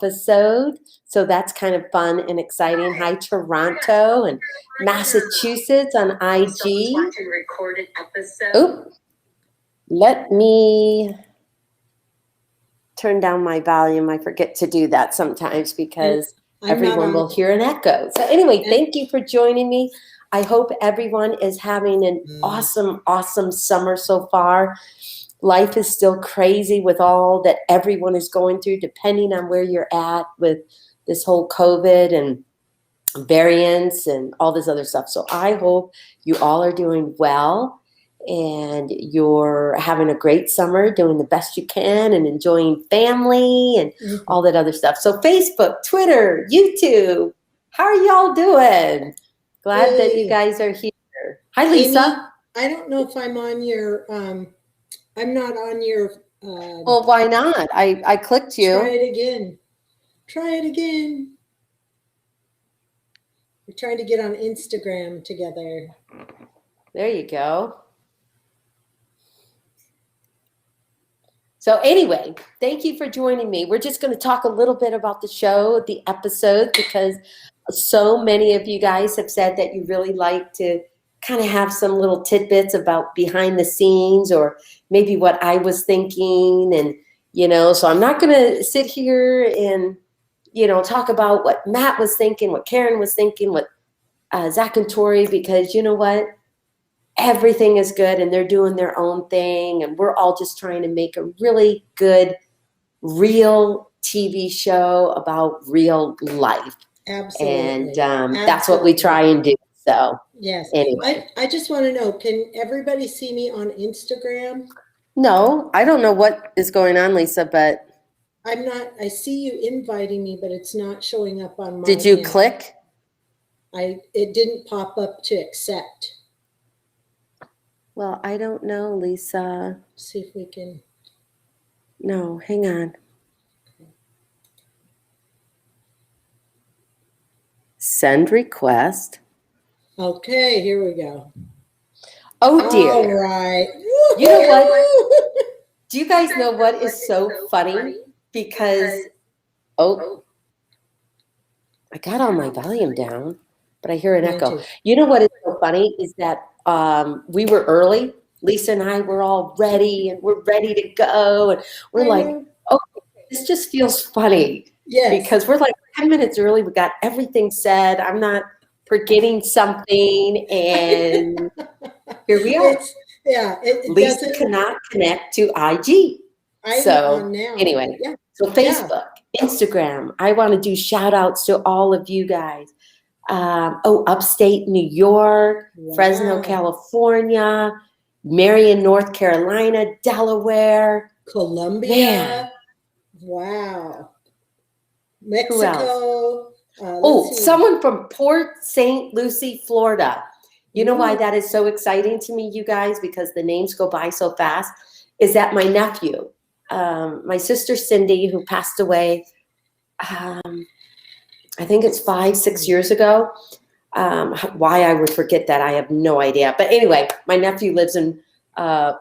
episode. So that's kind of fun and exciting. Hi, Toronto and Massachusetts on IG. Oh, let me turn down my volume. I forget to do that sometimes because everyone will hear an echo. So anyway, thank you for joining me. I hope everyone is having an awesome, awesome summer so far. Life is still crazy with all that everyone is going through, depending on where you're at with this whole COVID and variants and all this other stuff. So I hope you all are doing well and you're having a great summer, doing the best you can and enjoying family and all that other stuff. So Facebook, Twitter, YouTube, how are y'all doing? Glad that you guys are here. Hi, Lisa. Amy, I don't know if I'm on your, I'm not on your. Well, why not? I clicked you. Try it again. Try it again. We're trying to get on Instagram together. There you go. So anyway, thank you for joining me. We're just going to talk a little bit about the show, the episode, because so many of you guys have said that you really like to kind of have some little tidbits about behind the scenes or maybe what I was thinking. And, so I'm not going to sit here and, talk about what Matt was thinking, what Karen was thinking, what Zach and Tori, because you know what? Everything is good and they're doing their own thing. And we're all just trying to make a really good, real TV show about real life. Absolutely. And that's what we try and do. So yes. Anyway. I just want to know, can everybody see me on Instagram? No, I don't know what is going on, Lisa, but. I see you inviting me, but it's not showing up on my Did you click? It didn't pop up to accept. Well, I don't know, Lisa. See if we can. No, hang on. Send request. Okay, here we go. Oh, dear. All right. You know what? Do you guys know what is so funny? Because, I got all my volume down, but I hear an echo. You know what is so funny is that we were early. Lisa and I were all ready and we're ready to go. And we're like, this just feels funny. Yes. Because we're like 10 minutes early. We got everything said. I'm not forgetting something. And here we are. Lisa cannot connect to IG. On now. Anyway, so Facebook, Instagram. I want to do shout outs to all of you guys. Upstate New York, Fresno, California, Marion, North Carolina, Delaware, Colombia. Wow. Mexico. Someone from Port St. Lucie, Florida. You know why that is so exciting to me, you guys, because the names go by so fast, is that my nephew, my sister Cindy, who passed away, I think it's 5-6 years ago. Why I would forget that, I have no idea. But anyway, my nephew lives in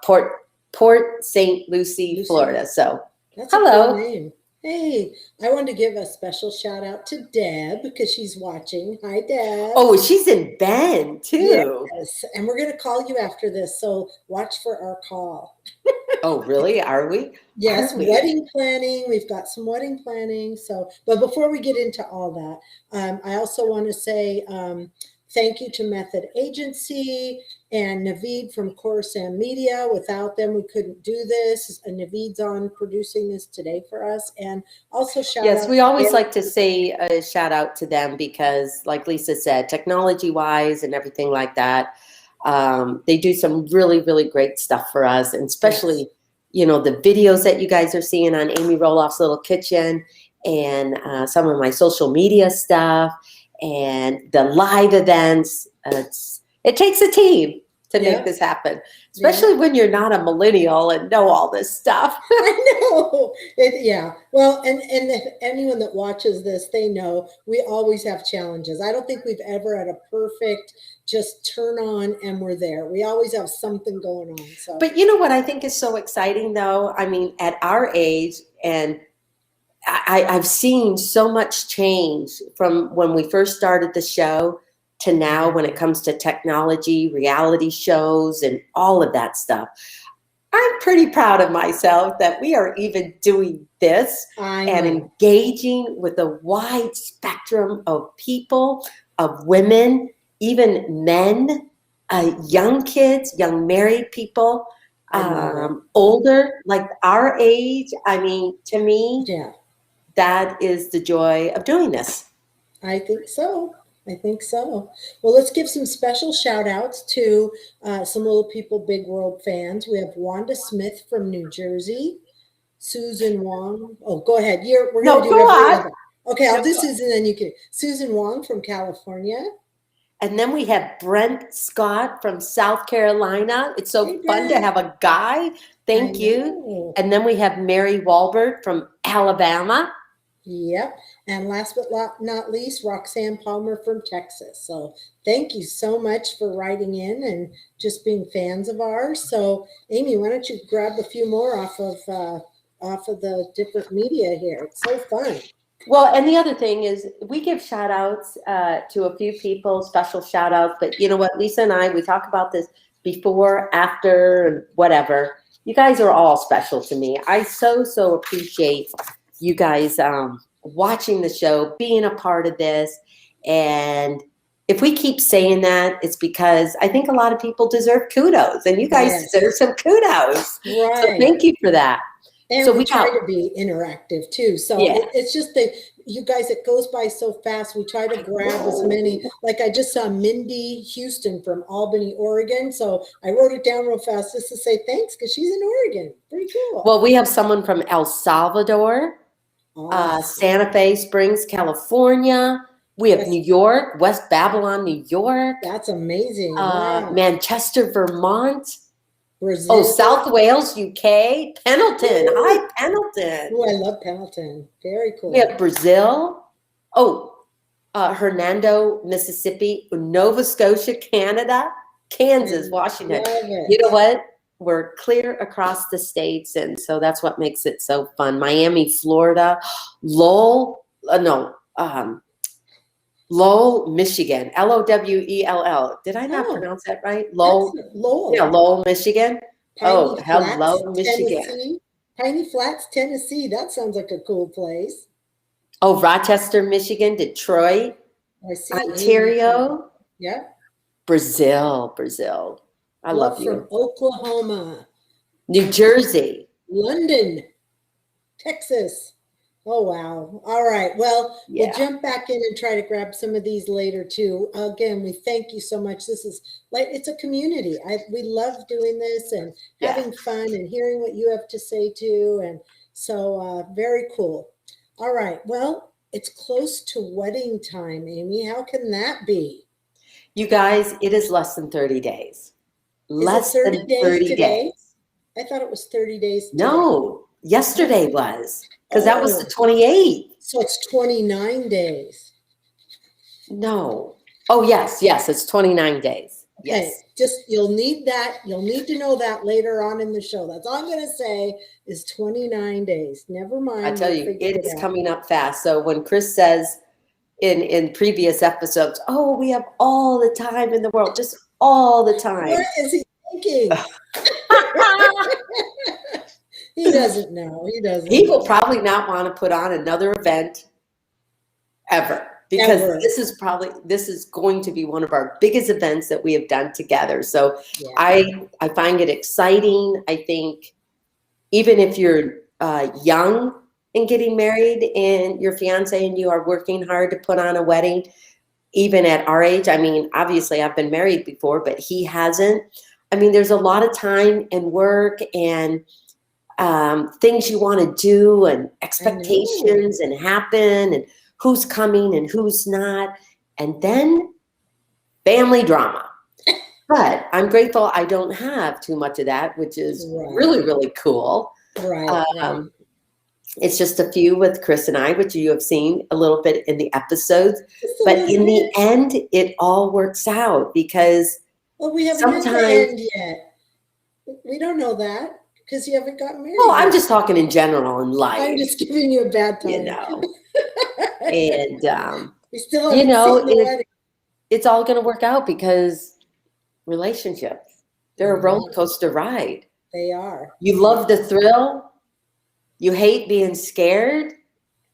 Port St. Lucie, Florida. So that's hello. A cool name. Hey, I wanted to give a special shout out to Deb because she's watching. Hi, Deb. Oh, she's in Bend too. Yes, and we're going to call you after this, so watch for our call. Oh, really? Are we? Yes, wedding planning. We've got some wedding planning. So, but before we get into all that, I also want to say thank you to Method Agency and Naveed from Coruscant Media. Without them, we couldn't do this. And Naveed's on producing this today for us. And also shout out. Yes, we always like to say a shout out to them because, like Lisa said, technology-wise and everything like that, they do some really, really great stuff for us. And especially, the videos that you guys are seeing on Amy Roloff's Little Kitchen and some of my social media stuff. And the live events, it takes a team to make this happen, especially when you're not a millennial and know all this stuff. I know. Well, and if anyone that watches this, they know we always have challenges. I don't think we've ever had a perfect just turn on and we're there. We always have something going on. So, but you know what I think is so exciting, though? I mean, at our age and I've seen so much change from when we first started the show to now when it comes to technology, reality shows, and all of that stuff. I'm pretty proud of myself that we are even doing this and engaging with a wide spectrum of people, of women, even men, young kids, young married people, older, like our age. I mean, to me, that is the joy of doing this. I think so. I think so. Well, let's give some special shout outs to some little people, Big World fans. We have Wanda Smith from New Jersey, Susan Wong. Oh, go ahead. We're going to do every other. Okay, I'll do Susan, then you can. Susan Wong from California. And then we have Brent Scott from South Carolina. It's so fun to have a guy. Thank you. And then we have Mary Walbert from Alabama. Yep. And last but not least, Roxanne Palmer from Texas. So thank you so much for writing in and just being fans of ours. So Amy, why don't you grab a few more off of the different media here? It's so fun. Well, and the other thing is we give shout outs to a few people, special shout outs. But you know what, Lisa and I, we talk about this before, after, and whatever. You guys are all special to me. I so appreciate you guys watching the show, being a part of this. And if we keep saying that, it's because I think a lot of people deserve kudos, and you guys deserve some kudos. Right. So thank you for that. And so we try to be interactive too. So it's just that you guys, it goes by so fast. We try to grab as many, like I just saw Mindy Houston from Albany, Oregon. So I wrote it down real fast just to say thanks because she's in Oregon. Pretty cool. Well, we have someone from El Salvador, Santa Fe Springs, California. We have New York, West Babylon, New York. That's amazing. Wow. Manchester, Vermont. Brazil. Oh, South Wales, UK. Pendleton. Ooh. Hi, Pendleton. Oh, I love Pendleton. Very cool. We have Brazil. Oh, Hernando, Mississippi. Nova Scotia, Canada. Kansas, Washington. You know what? We're clear across the states, and so that's what makes it so fun. Miami, Florida. Lowell, Michigan. Lowell. Did I not pronounce that right? Lowell. Yeah, Lowell, Michigan. Hello, Michigan. Tennessee. Piney Flats, Tennessee. That sounds like a cool place. Oh, Rochester, Michigan. Detroit. Ontario. Yeah. Brazil. I love you. From Oklahoma. New Jersey. London. Texas. Oh, wow. All right. Well, we'll jump back in and try to grab some of these later too. Again, we thank you so much. This is like, it's a community. We love doing this and having fun and hearing what you have to say too. And so very cool. All right. Well, it's close to wedding time, Amy. How can that be? You guys, it is less than 30 days. Less than 30 days. I thought it was 30 days today. No, yesterday was. Because that was the 28th. So it's 29 days. No. Oh, yes, it's 29 days. Okay, yes. Just you'll need that. You'll need to know that later on in the show. That's all I'm going to say is 29 days. Never mind. I tell you, it is coming up fast. So when Chris says in previous episodes, oh, we have all the time in the world, just all the time. What is he thinking? He doesn't know. He will probably not want to put on another event ever because this is going to be one of our biggest events that we have done together. So I find it exciting. I think even if you're young and getting married and your fiance and you are working hard to put on a wedding, even at our age, I mean, obviously I've been married before, but he hasn't. I mean, there's a lot of time and work and things you want to do and expectations and happen and who's coming and who's not. And then family drama. But I'm grateful I don't have too much of that, which is really, really cool. Right. It's just a few with Chris and I, which you have seen a little bit in the episodes. But in the end, it all works out because we haven't had the end yet. We don't know that. because you haven't gotten married. Oh, I'm yet. just talking in general in life. I'm just giving you a bad time. You know. And, we still haven't seen the wedding. It's all going to work out because relationships, they're a roller coaster ride. They are. You love the thrill. You hate being scared.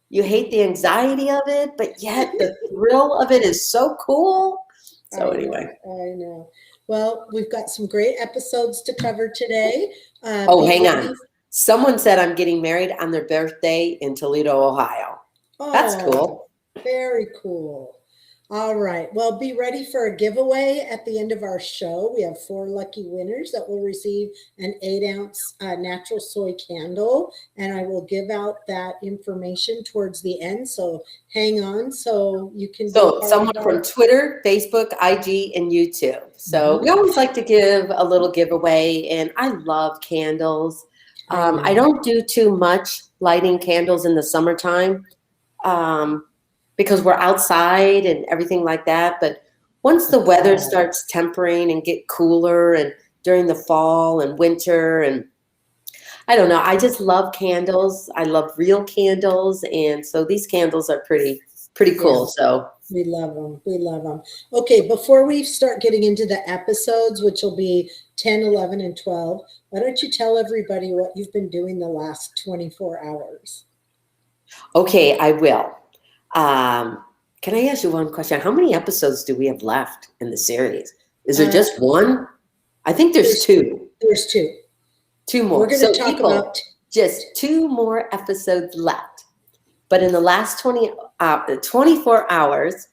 You hate the anxiety of it, but yet the thrill of it is so cool. So anyway. I know. Well, we've got some great episodes to cover today. Hang on. Someone said I'm getting married on their birthday in Toledo, Ohio. That's cool. Very cool. All right. Well, be ready for a giveaway at the end of our show. We have 4 lucky winners that will receive an 8-ounce natural soy candle. And I will give out that information towards the end. So hang on so you can. So someone from Twitter, Facebook, IG, and YouTube. So we always like to give a little giveaway. And I love candles. I don't do too much lighting candles in the summertime. Because we're outside and everything like that. But once the weather starts tempering and get cooler and during the fall and winter, and I don't know, I just love candles. I love real candles. And so these candles are pretty cool. Yes. So we love them. We love them. Okay. Before we start getting into the episodes, which will be 10, 11, and 12, why don't you tell everybody what you've been doing the last 24 hours? Okay, I will. Can I ask you one question? How many episodes do we have left in the series? Is there just one? I think there's 2. There's 2. 2 more. We're going to talk about just 2 more episodes left. But in the last 24 hours,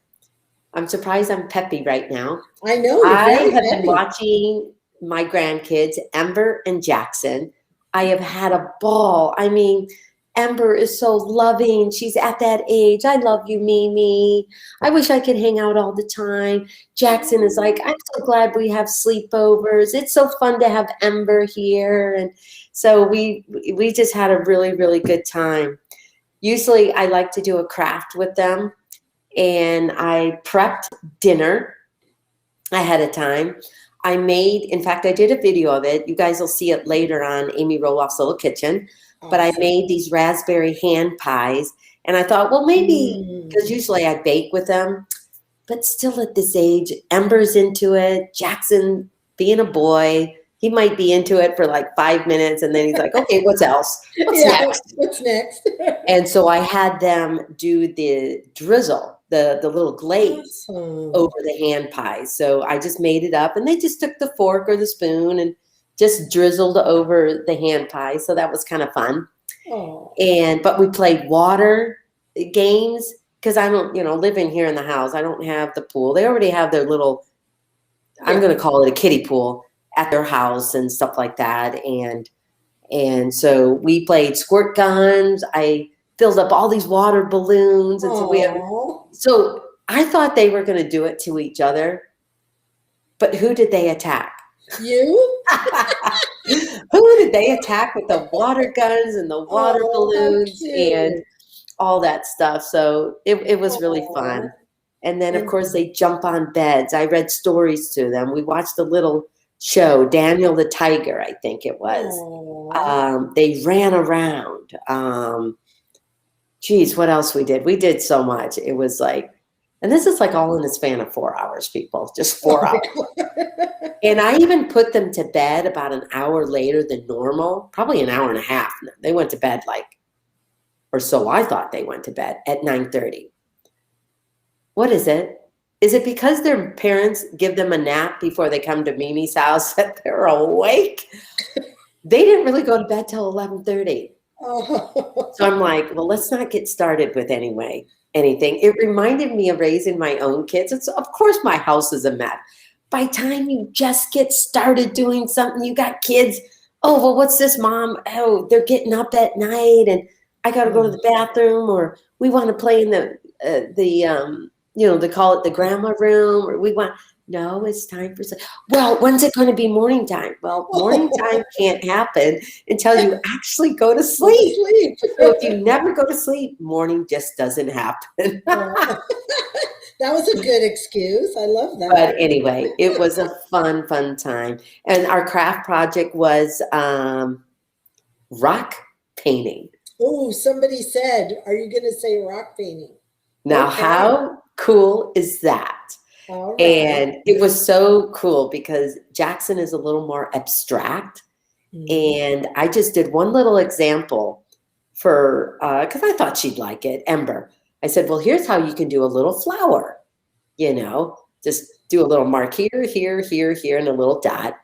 I'm surprised I'm peppy right now. I know. I have been watching my grandkids, Ember and Jackson. I have had a ball. I mean, Ember is so loving. She's at that age. I love you, Mimi. I wish I could hang out all the time. Jackson is like, I'm so glad we have sleepovers. It's so fun to have Ember here. And so we just had a really, really good time. Usually I like to do a craft with them. And I prepped dinner ahead of time. In fact, I did a video of it. You guys will see it later on Amy Roloff's Little Kitchen. But I made these raspberry hand pies. And I thought, well, maybe, because usually I bake with them. But still at this age, Ember's into it. Jackson, being a boy, he might be into it for like 5 minutes. And then he's like, okay, what's else? What's next? What's next? And so I had them do the drizzle, the little glaze over the hand pies. So I just made it up. And they just took the fork or the spoon and just drizzled over the hand pie. So that was kind of fun. But we played water games because I don't, living here in the house, I don't have the pool. They already have their little, I'm going to call it a kiddie pool at their house and stuff like that. And so we played squirt guns. I filled up all these water balloons. And so I thought they were going to do it to each other, but who did they attack? You? Who did they attack with the water guns and the water balloons and all that stuff? So it was really fun. And then, of course, they jump on beds. I read stories to them. We watched a little show, Daniel the Tiger, I think it was. They ran around. What else we did? We did so much. It was like, and this is like all in the span of 4 hours, people, just 4 hours. And I even put them to bed about an hour later than normal, probably an hour and a half. They went to bed or so I thought they went to bed at 9:30. What is it? Is it because their parents give them a nap before they come to Mimi's house that they're awake? They didn't really go to bed till 11:30. So I'm like, well, let's not get started with anything. It reminded me of raising my own kids. Of course, my house is a mess. By the time you just get started doing something, you got kids. Oh, well, what's this, Mom? Oh, they're getting up at night, and I got to go to the bathroom, or we want to play in they call it the grandma room, or no, it's time for, well, when's it going to be morning time? Well, morning time can't happen until you actually go to sleep. So if you never go to sleep, morning just doesn't happen. That was a good excuse. I love that. But anyway, it was a fun time. And our craft project was rock painting. Oh, somebody said, are you going to say rock painting? Now, Okay. how cool is that? All right. And it was so cool because Jackson is a little more abstract. And I just did one little example for, because I thought she'd like it, Ember. I said, well, here's how you can do a little flower, just do a little mark here, here, here, here, and a little dot.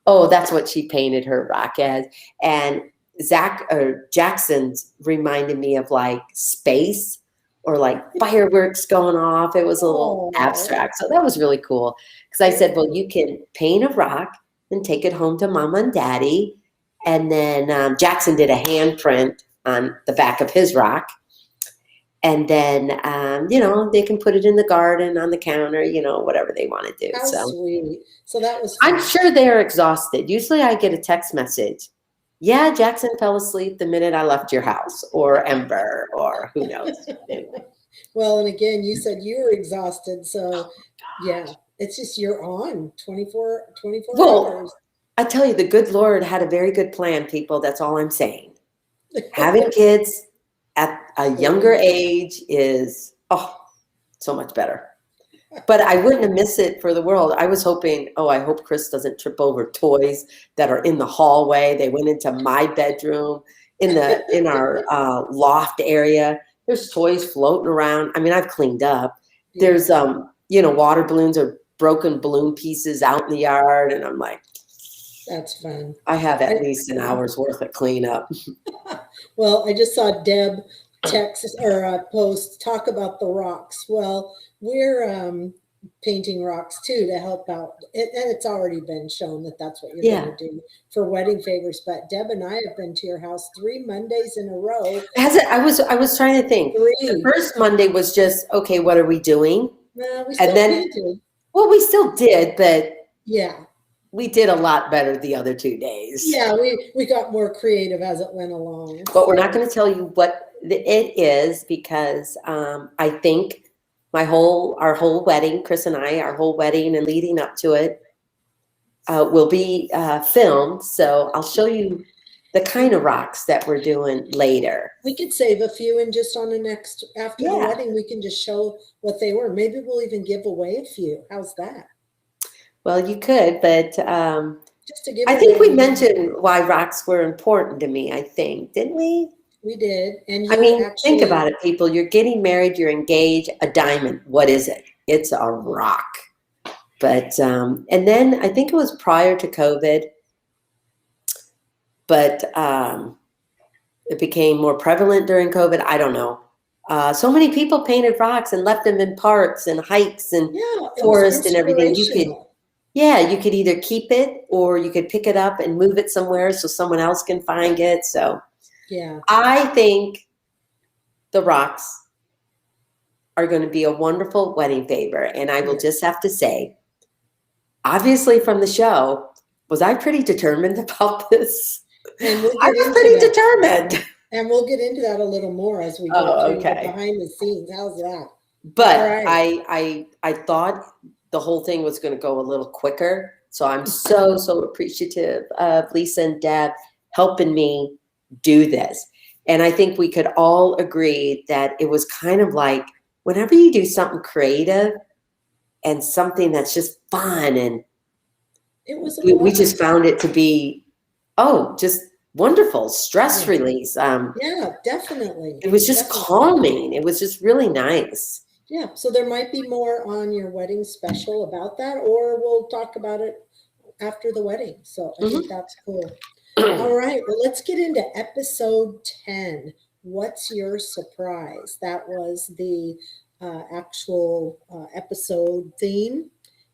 Oh, that's what she painted her rock as. And Jackson's reminded me of like space or like fireworks going off. It was a little abstract. So that was really cool. Because I said, well, you can paint a rock and take it home to mama and daddy. And then Jackson did a handprint on the back of his rock. And then, they can put it in the garden, on the counter, whatever they want to do. How sweet. So that was fun. I'm sure they're exhausted. Usually I get a text message. Yeah, Jackson fell asleep the minute I left your house, or Ember, or who knows. Well, and again, you said you were exhausted. So, yeah, it's just you're on 24 hours. I tell you, the good Lord had a very good plan, people. That's all I'm saying. Having kids at a younger age is, so much better. But I wouldn't have missed it for the world. I was hoping, I hope Chris doesn't trip over toys that are in the hallway. They went into my bedroom, in our loft area. There's toys floating around. I mean, I've cleaned up. There's, water balloons or broken balloon pieces out in the yard. And I'm like, that's fun. I have at least an hour's worth of cleanup. Well, I just saw Deb text or post talk about the rocks. Well, we're painting rocks too to help out. And it's already been shown that that's what you're going to do for wedding favors. But Deb and I have been to your house 3 Mondays in a row. Has it? I was trying to think. 3. The first Monday was just, okay, what are we doing? We still painted. Well, we still did, but yeah. We did a lot better the other 2 days. Yeah, we got more creative as it went along. But we're not going to tell you what it is because I think our whole wedding, Chris and I, our whole wedding and leading up to it will be filmed. So I'll show you the kind of rocks that we're doing later. We could save a few and just on the next, after the wedding, we can just show what they were. Maybe we'll even give away a few. How's that? Well, you could, but just to give I think we mentioned why rocks were important to me, I think. Didn't we? We did. And think about it, people. You're getting married, you're engaged, a diamond. What is it? It's a rock. But, and then I think it was prior to COVID, but it became more prevalent during COVID. I don't know. So many people painted rocks and left them in parks and hikes and forests and everything. You could either keep it or you could pick it up and move it somewhere so someone else can find it. So I think the rocks are going to be a wonderful wedding favor. And I will just have to say, obviously from the show, was I pretty determined about this? And I was pretty determined. And we'll get into that a little more as we go through behind the scenes. How's that? But I thought the whole thing was going to go a little quicker. So I'm so appreciative of Lisa and Deb helping me do this. And I think we could all agree that it was kind of like whenever you do something creative and something that's just fun, and we just found it to be, just wonderful stress release. Definitely. It was just calming. It was just really nice. Yeah, so there might be more on your wedding special about that, or we'll talk about it after the wedding. So I think that's cool. All right, well, let's get into episode 10. What's your surprise? That was the actual episode theme.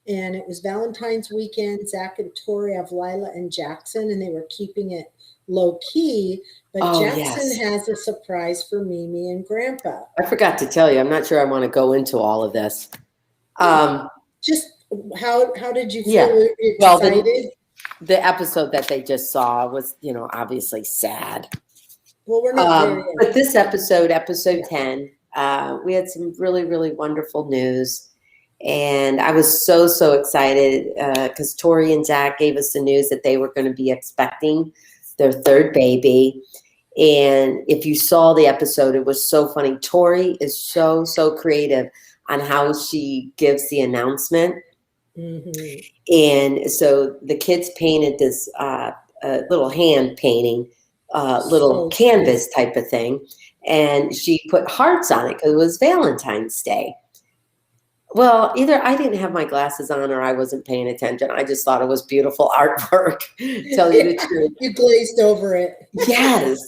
And it was Valentine's weekend. Zach and Tori have Lila and Jackson, and they were keeping it low key. But Jackson has a surprise for Mimi and Grandpa. I forgot to tell you. I'm not sure I want to go into all of this. Just how did you feel excited? Well, the episode that they just saw was, obviously sad. Well, we're not there yet. But this episode 10, we had some really, really wonderful news. And I was so excited because Tori and Zach gave us the news that they were going to be expecting their third baby. And if you saw the episode, it was so funny. Tori is so creative on how she gives the announcement. Mm-hmm. And so the kids painted this little hand painting, little canvas type of thing. And she put hearts on it because it was Valentine's Day. Well, either I didn't have my glasses on or I wasn't paying attention. I just thought it was beautiful artwork, tell you the truth. You glazed over it. Yes.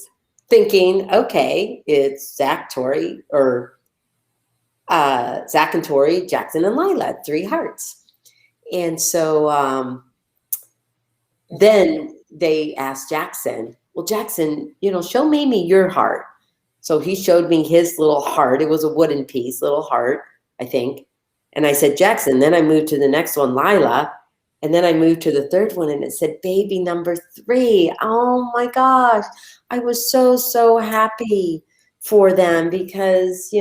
Thinking, okay, it's Zach, Tori, or Zach and Tori, Jackson and Lila, 3 hearts. And so then they asked Jackson, well, Jackson, show Mamie your heart. So he showed me his little heart. It was a wooden piece, little heart, I think. And I said, Jackson. Then I moved to the next one, Lila. And then I moved to the third one and it said baby number 3. Oh my gosh. I was so happy for them because,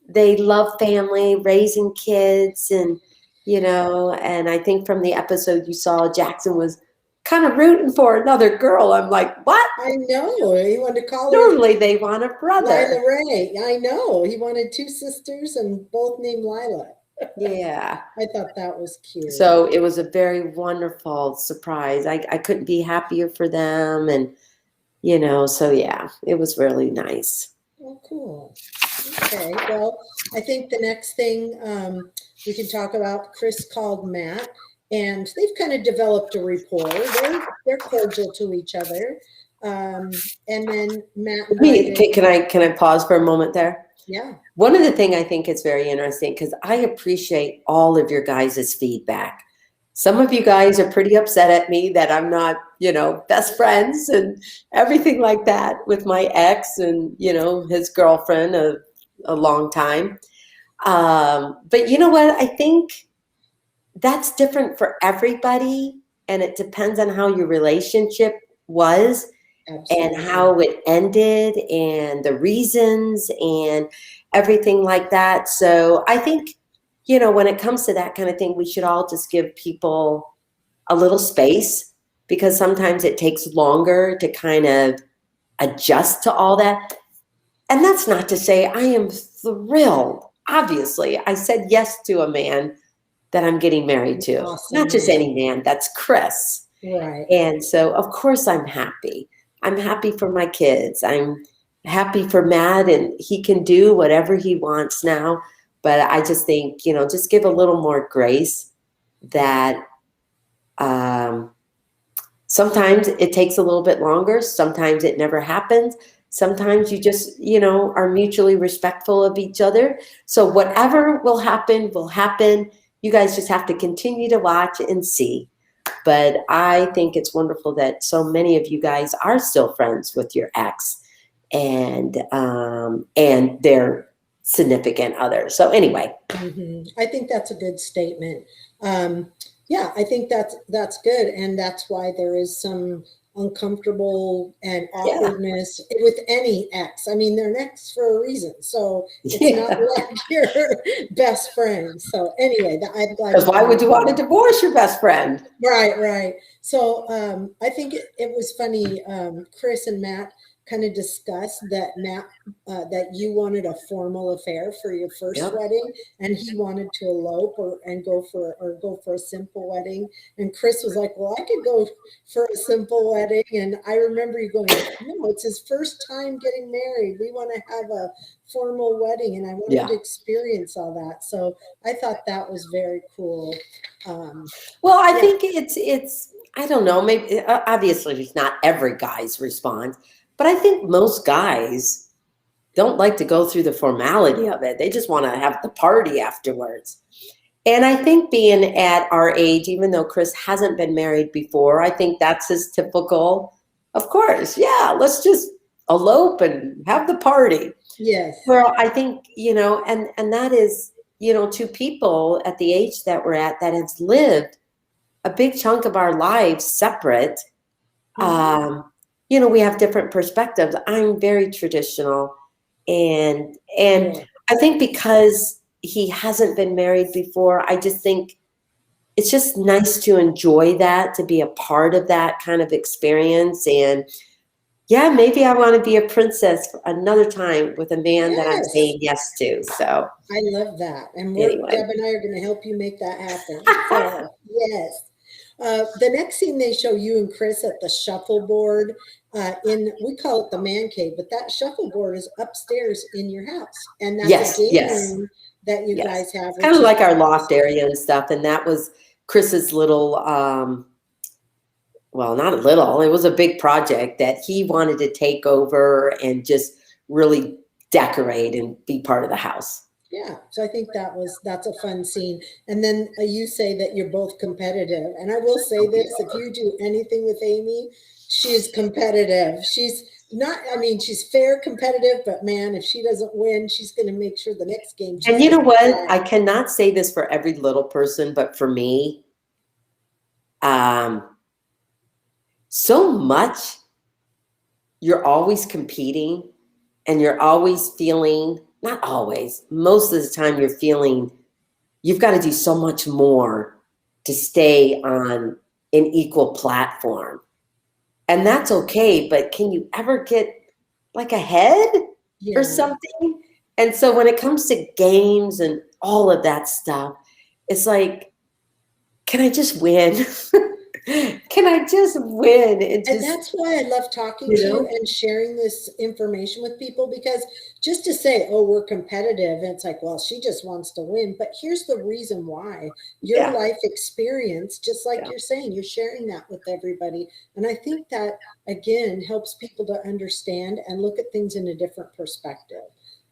they love family, raising kids. And, and I think from the episode you saw, Jackson was kind of rooting for another girl. I'm like, what? I know. He wanted to call her. Normally they want a brother. Lila Ray. I know. He wanted 2 sisters and both named Lila. Yeah. I thought that was cute. So it was a very wonderful surprise. I couldn't be happier for them. And, so yeah, it was really nice. Oh, cool. Okay. Well, I think the next thing we can talk about, Chris called Matt, and they've kind of developed a rapport. They're cordial to each other. And then Matt. Can I pause for a moment there? Yeah. One of the things I think is very interesting, because I appreciate all of your guys' feedback. Some of you guys are pretty upset at me that I'm not, best friends and everything like that with my ex and, his girlfriend of a long time. But you know what? I think that's different for everybody. And it depends on how your relationship was. Absolutely. And how it ended and the reasons and everything like that. So I think, when it comes to that kind of thing, we should all just give people a little space, because sometimes it takes longer to kind of adjust to all that. And that's not to say I am thrilled. Obviously, I said yes to a man that I'm getting married to. Awesome. Not just any man, that's Chris. Right. And so, of course, I'm happy. I'm happy for my kids. I'm happy for Matt, and he can do whatever he wants now. But I just think, just give a little more grace that sometimes it takes a little bit longer. Sometimes it never happens. Sometimes you just, are mutually respectful of each other. So whatever will happen, will happen. You guys just have to continue to watch and see. But I think it's wonderful that so many of you guys are still friends with your ex and their significant other. So anyway. Mm-hmm. I think that's a good statement. Yeah, I think that's good. And that's why there is some uncomfortable and awkwardness with any ex. I mean, they're an ex for a reason. So it's not like your best friend. So anyway, I'm glad. Because why would you want to divorce your best friend? Right. So I think it was funny. Chris and Matt kind of discussed that Matt, that you wanted a formal affair for your first wedding, and he wanted to elope or go for a simple wedding. And Chris was like, "Well, I could go for a simple wedding." And I remember you going, "No, it's his first time getting married. We want to have a formal wedding, and I wanted to experience all that." So I thought that was very cool. Well, I think it's I don't know. Maybe obviously it's not every guy's response. But I think most guys don't like to go through the formality of it. They just want to have the party afterwards. And I think being at our age, even though Chris hasn't been married before, I think that's his typical, of course, let's just elope and have the party. Yes. Well, I think, and that is, to people at the age that we're at that has lived a big chunk of our lives separate. Mm-hmm. We have different perspectives. I'm very traditional. And I think because he hasn't been married before, I just think it's just nice to enjoy that, to be a part of that kind of experience. And yeah, maybe I want to be a princess another time with a man that I'm saying yes to. So I love that. And anyway. Deb and I are going to help you make that happen. So, yes. The next scene they show you and Chris at the shuffleboard we call it the man cave, but that shuffleboard is upstairs in your house. And that's a game room that you guys have. Kind of like our loft area and stuff. And that was Chris's little, well, not a little, it was a big project that he wanted to take over and just really decorate and be part of the house. Yeah, so I think that's a fun scene. And then you say that you're both competitive. And I will say this, if you do anything with Amy, she's competitive. She's not, I mean, she's fair competitive, but man, if she doesn't win, she's going to make sure the next game. And you know what? I cannot say this for every little person, but for me, so much, you're always competing and you're always feeling, not always, most of the time you're feeling you've got to do so much more to stay on an equal platform. And that's okay, but can you ever get like ahead or something? And so when it comes to games and all of that stuff, it's like, can I just win? Can I just win? And that's why I love talking to you and sharing this information with people, because just to say, oh, we're competitive, and it's like, well, she just wants to win. But here's the reason why. Your life experience, just like you're saying, you're sharing that with everybody. And I think that, again, helps people to understand and look at things in a different perspective.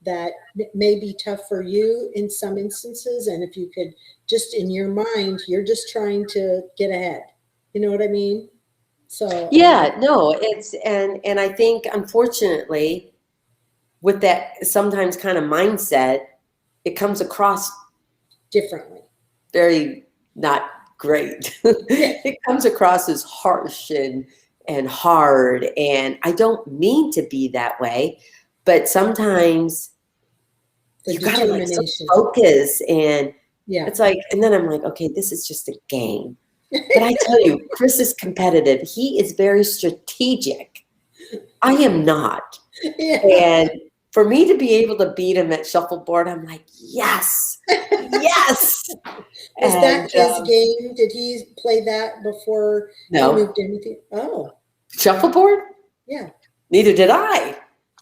That may be tough for you in some instances. And if you could just, in your mind, you're just trying to get ahead. You know what I mean? So yeah, no, it's and I think unfortunately with that sometimes kind of mindset, it comes across differently. Very not great. It comes across as harsh and hard. And I don't mean to be that way, but sometimes you gotta like so focus and it's like, and then I'm like, okay, this is just a game. But I tell you, Chris is competitive. He is very strategic. I am not. And for me to be able to beat him at shuffleboard, I'm like, yes, yes. Was that his game? Did he play that before he moved in with you? Oh. Shuffleboard? Yeah. Neither did I.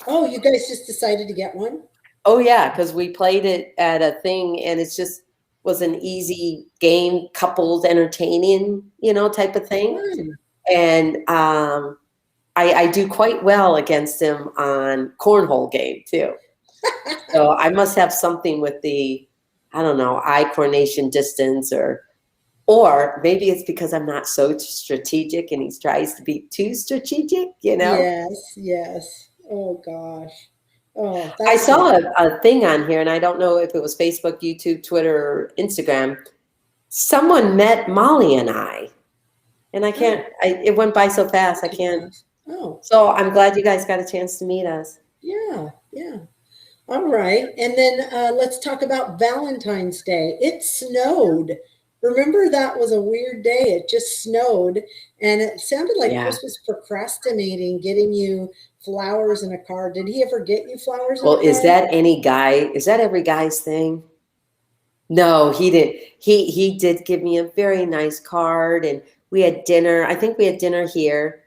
Oh, you guys just decided to get one? Oh, yeah, because we played it at a thing, and it's just was an easy game, couples entertaining, type of thing. And I do quite well against him on cornhole game too. So I must have something with the, I don't know, eye coordination distance or maybe it's because I'm not so strategic and he tries to be too strategic, Yes. Oh gosh. Oh, I saw a thing on here, and I don't know if it was Facebook, YouTube, Twitter, or Instagram. Someone met Molly and I, and I can't. It went by so fast. I can't. Oh. So I'm glad you guys got a chance to meet us. Yeah. All right, and then let's talk about Valentine's Day. It snowed. Remember, that was a weird day. It just snowed, and it sounded like Chris was procrastinating getting you flowers in a card. Did he ever get you flowers in a card? Is that every guy's thing? No, he didn't. He did give me a very nice card, and we had dinner. I think we had dinner here.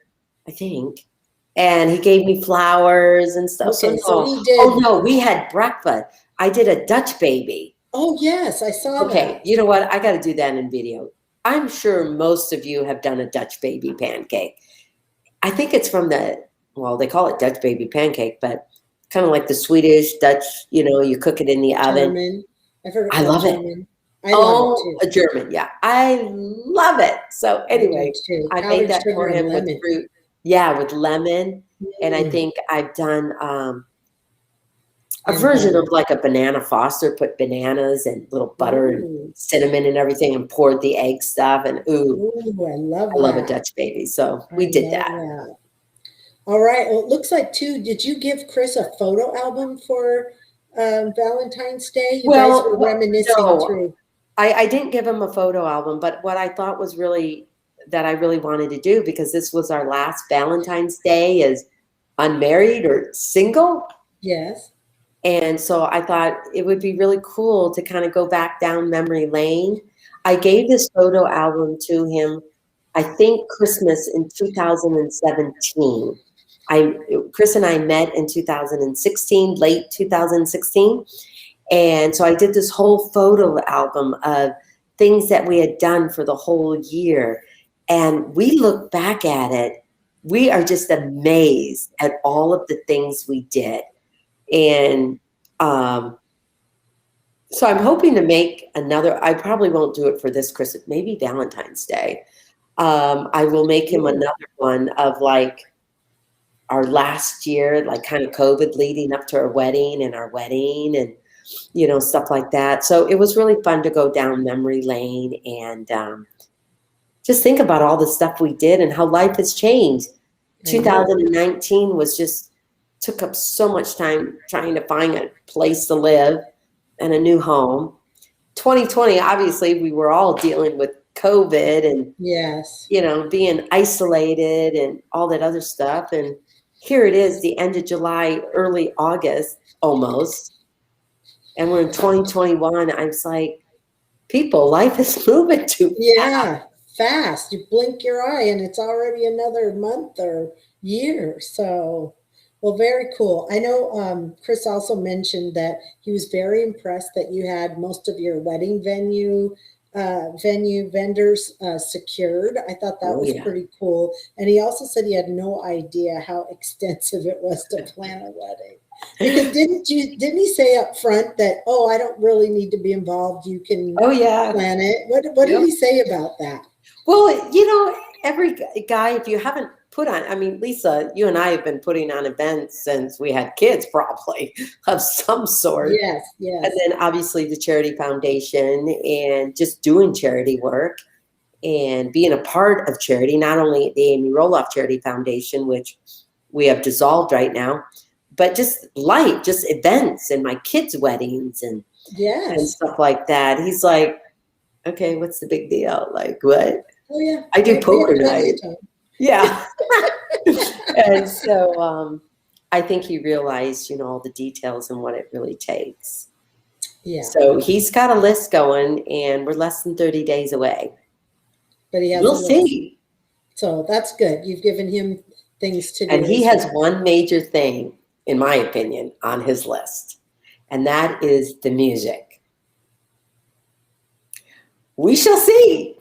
And he gave me flowers and stuff. Okay, so he did. Oh no, we had breakfast. I did a Dutch baby. Oh yes, I saw that. Okay, you know what? I got to do that in video. I'm sure most of you have done a Dutch baby pancake. I think it's from they call it Dutch baby pancake, but kind of like the Swedish Dutch, you cook it in the oven. German. I've heard I love German. it. I love it too. A German, yeah. I love it. So anyway, I made that for him with fruit. Yeah, with lemon. And I think I've done a version of like a banana foster, put bananas and little butter and cinnamon and everything and poured the egg stuff. And I love a Dutch baby. So we did that. All right. Well, it looks like did you give Chris a photo album for Valentine's Day? You guys were reminiscing through. I didn't give him a photo album, but what I thought was really that I really wanted to do, because this was our last Valentine's Day as unmarried or single. Yes. And so I thought it would be really cool to kind of go back down memory lane. I gave this photo album to him, I think Christmas in 2017. Chris and I met in 2016, late 2016. And so I did this whole photo album of things that we had done for the whole year. And we look back at it, we are just amazed at all of the things we did. And so I'm hoping to make another, I probably won't do it for this Christmas, maybe Valentine's Day. I will make him another one of like our last year, like kind of COVID leading up to our wedding and stuff like that. So it was really fun to go down memory lane and just think about all the stuff we did and how life has changed. 2019 was just took up so much time trying to find a place to live and a new home. 2020, obviously, we were all dealing with COVID and yes, being isolated and all that other stuff. And here it is, the end of July, early August, almost. And we're in 2021. I was like, people, life is moving too fast. Yeah, fast. You blink your eye and it's already another month or year. So, well, very cool. I know Chris also mentioned that he was very impressed that you had most of your wedding venue vendors secured. I thought that was pretty cool. And he also said he had no idea how extensive it was to plan a wedding. Because didn't he say up front that, I don't really need to be involved, you can plan it? What did he say about that? Well, every guy, if you haven't put on, I mean, Lisa, you and I have been putting on events since we had kids, probably of some sort. Yes. And then obviously the Charity Foundation and just doing charity work and being a part of charity, not only the Amy Roloff Charity Foundation, which we have dissolved right now, but just life, just events and my kids' weddings and stuff like that. He's like, okay, what's the big deal? Like, what? Oh, yeah. I do poker night. Yeah. And so I think he realized, all the details and what it really takes. Yeah. So he's got a list going and we're less than 30 days away. But we'll see. So that's good. You've given him things to do. And he has one major thing, in my opinion, on his list. And that is the music. We shall see.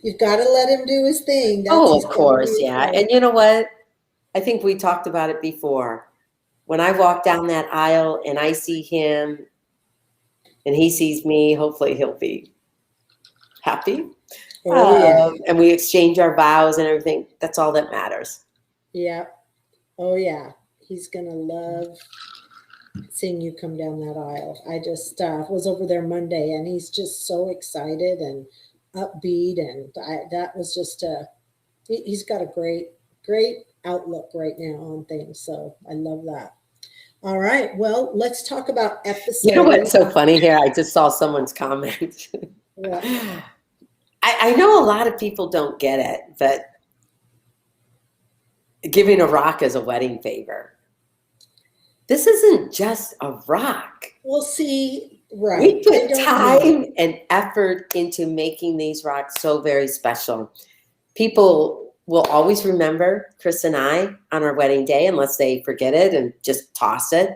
You've got to let him do his thing. Of course, yeah. And you know what? I think we talked about it before. When I walk down that aisle and I see him and he sees me, hopefully he'll be happy. And we exchange our vows and everything. That's all that matters. Yeah. Oh, yeah. He's going to love seeing you come down that aisle. I just was over there Monday and he's just so excited and upbeat. And that was just he's got a great outlook right now on things. So I love that. All right. Well, let's talk about episode. You know what's so funny here? I just saw someone's comment. I know a lot of people don't get it, but giving a rock as a wedding favor. This isn't just a rock. We'll see. Right. We put time and effort into making these rocks so very special. People will always remember Chris and I on our wedding day, unless they forget it and just toss it.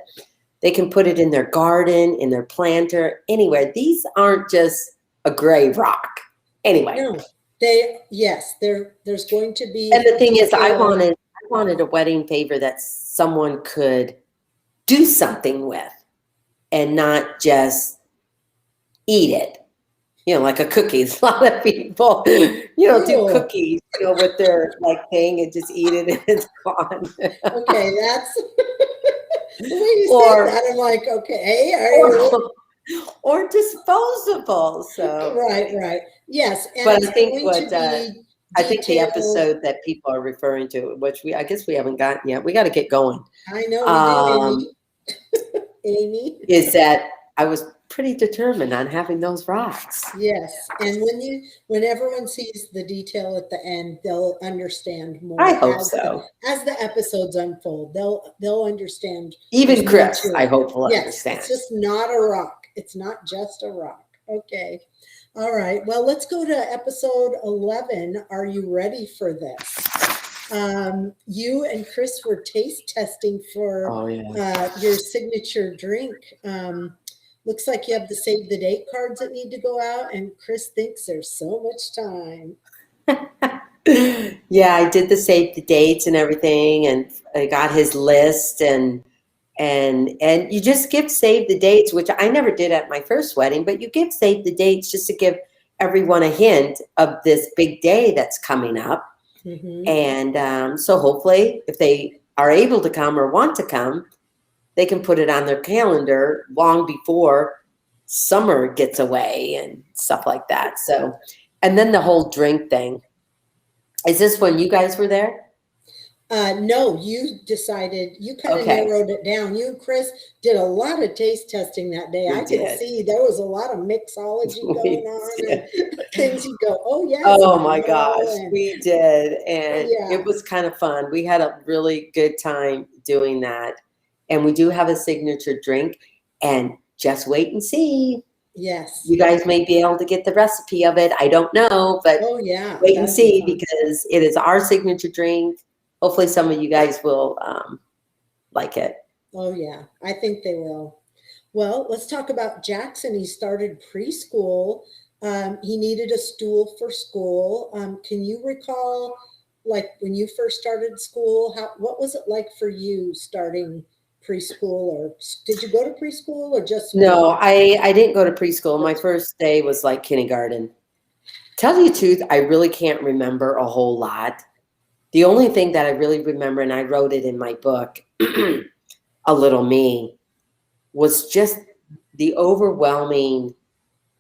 They can put it in their garden, in their planter, anywhere. These aren't just a gray rock. Anyway. No, there's going to be. And the thing is, I wanted a wedding favor that someone could do something with and not just eat it. Like a cookie. A lot of people, do cookies, with their thing and just eat it and it's gone. Okay, that's the way you said that. I'm like, okay. Or disposable. So right. Yes. And but I think I think the episode that people are referring to, which I guess we haven't gotten yet, we got to get going. I know. Amy. Is that I was pretty determined on having those rocks. Yes, and when everyone sees the detail at the end, they'll understand more. I hope so. As the episodes unfold, they'll understand. Even Chris, I hope will yes, understand. It's just not a rock. It's not just a rock. Okay. All right. Well, let's go to episode 11. Are you ready for this? You and Chris were taste testing for your signature drink. Looks like you have the save the date cards that need to go out, and Chris thinks there's so much time. Yeah, I did the save the dates and everything, and I got his list, and you just give save the dates, which I never did at my first wedding, but you give save the dates just to give everyone a hint of this big day that's coming up. Mm-hmm. And so hopefully if they are able to come or want to come, they can put it on their calendar long before summer gets away and stuff like that. So, and then the whole drink thing. Is this when you guys were there? No, you decided, you kind of narrowed it down. You and Chris did a lot of taste testing that day. I could see there was a lot of mixology going on and things you go, oh yes. Oh my gosh, we did. And it was kind of fun. We had a really good time doing that. And we do have a signature drink, and just wait and see. Yes. You guys may be able to get the recipe of it. I don't know, but wait and see, because it is our signature drink. Hopefully some of you guys will like it. Oh, yeah. I think they will. Well, let's talk about Jackson. He started preschool. He needed a stool for school. Can you recall, like, when you first started school, what was it like for you starting preschool? Or did you go to preschool or just? No, I didn't go to preschool. My first day was like kindergarten. Tell you the truth, I really can't remember a whole lot. The only thing that I really remember, and I wrote it in my book, A Little Me, was just the overwhelming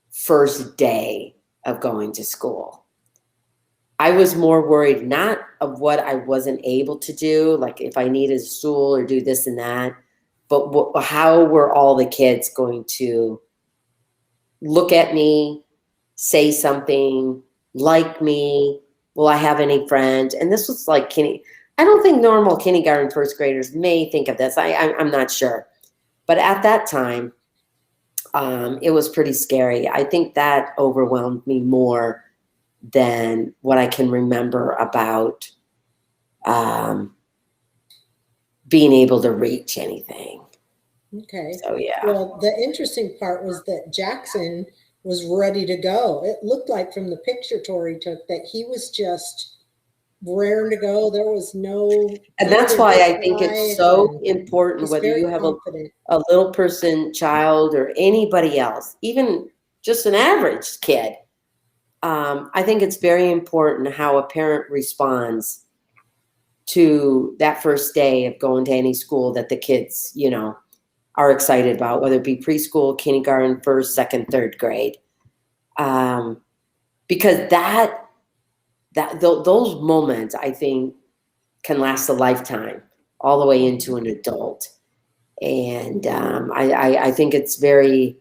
first day of going to school. I was more worried not of what I wasn't able to do, like if I needed a stool or do this and that, but how were all the kids going to look at me, say something, like me? Will I have any friends? And this was like I don't think normal kindergarten first graders may think of this. I'm not sure. But at that time, it was pretty scary. I think that overwhelmed me more than what I can remember about being able to reach anything. Okay. So, yeah. Well, the interesting part was that Jackson was ready to go. It looked like from the picture Tori took that he was just raring to go. There was no. And that's why I think it's so important, whether you have a little person, child, or anybody else, even just an average kid. I think it's very important how a parent responds to that first day of going to any school that the kids, are excited about, whether it be preschool, kindergarten, first, second, third grade. Because those moments, I think, can last a lifetime, all the way into an adult. And I think it's very,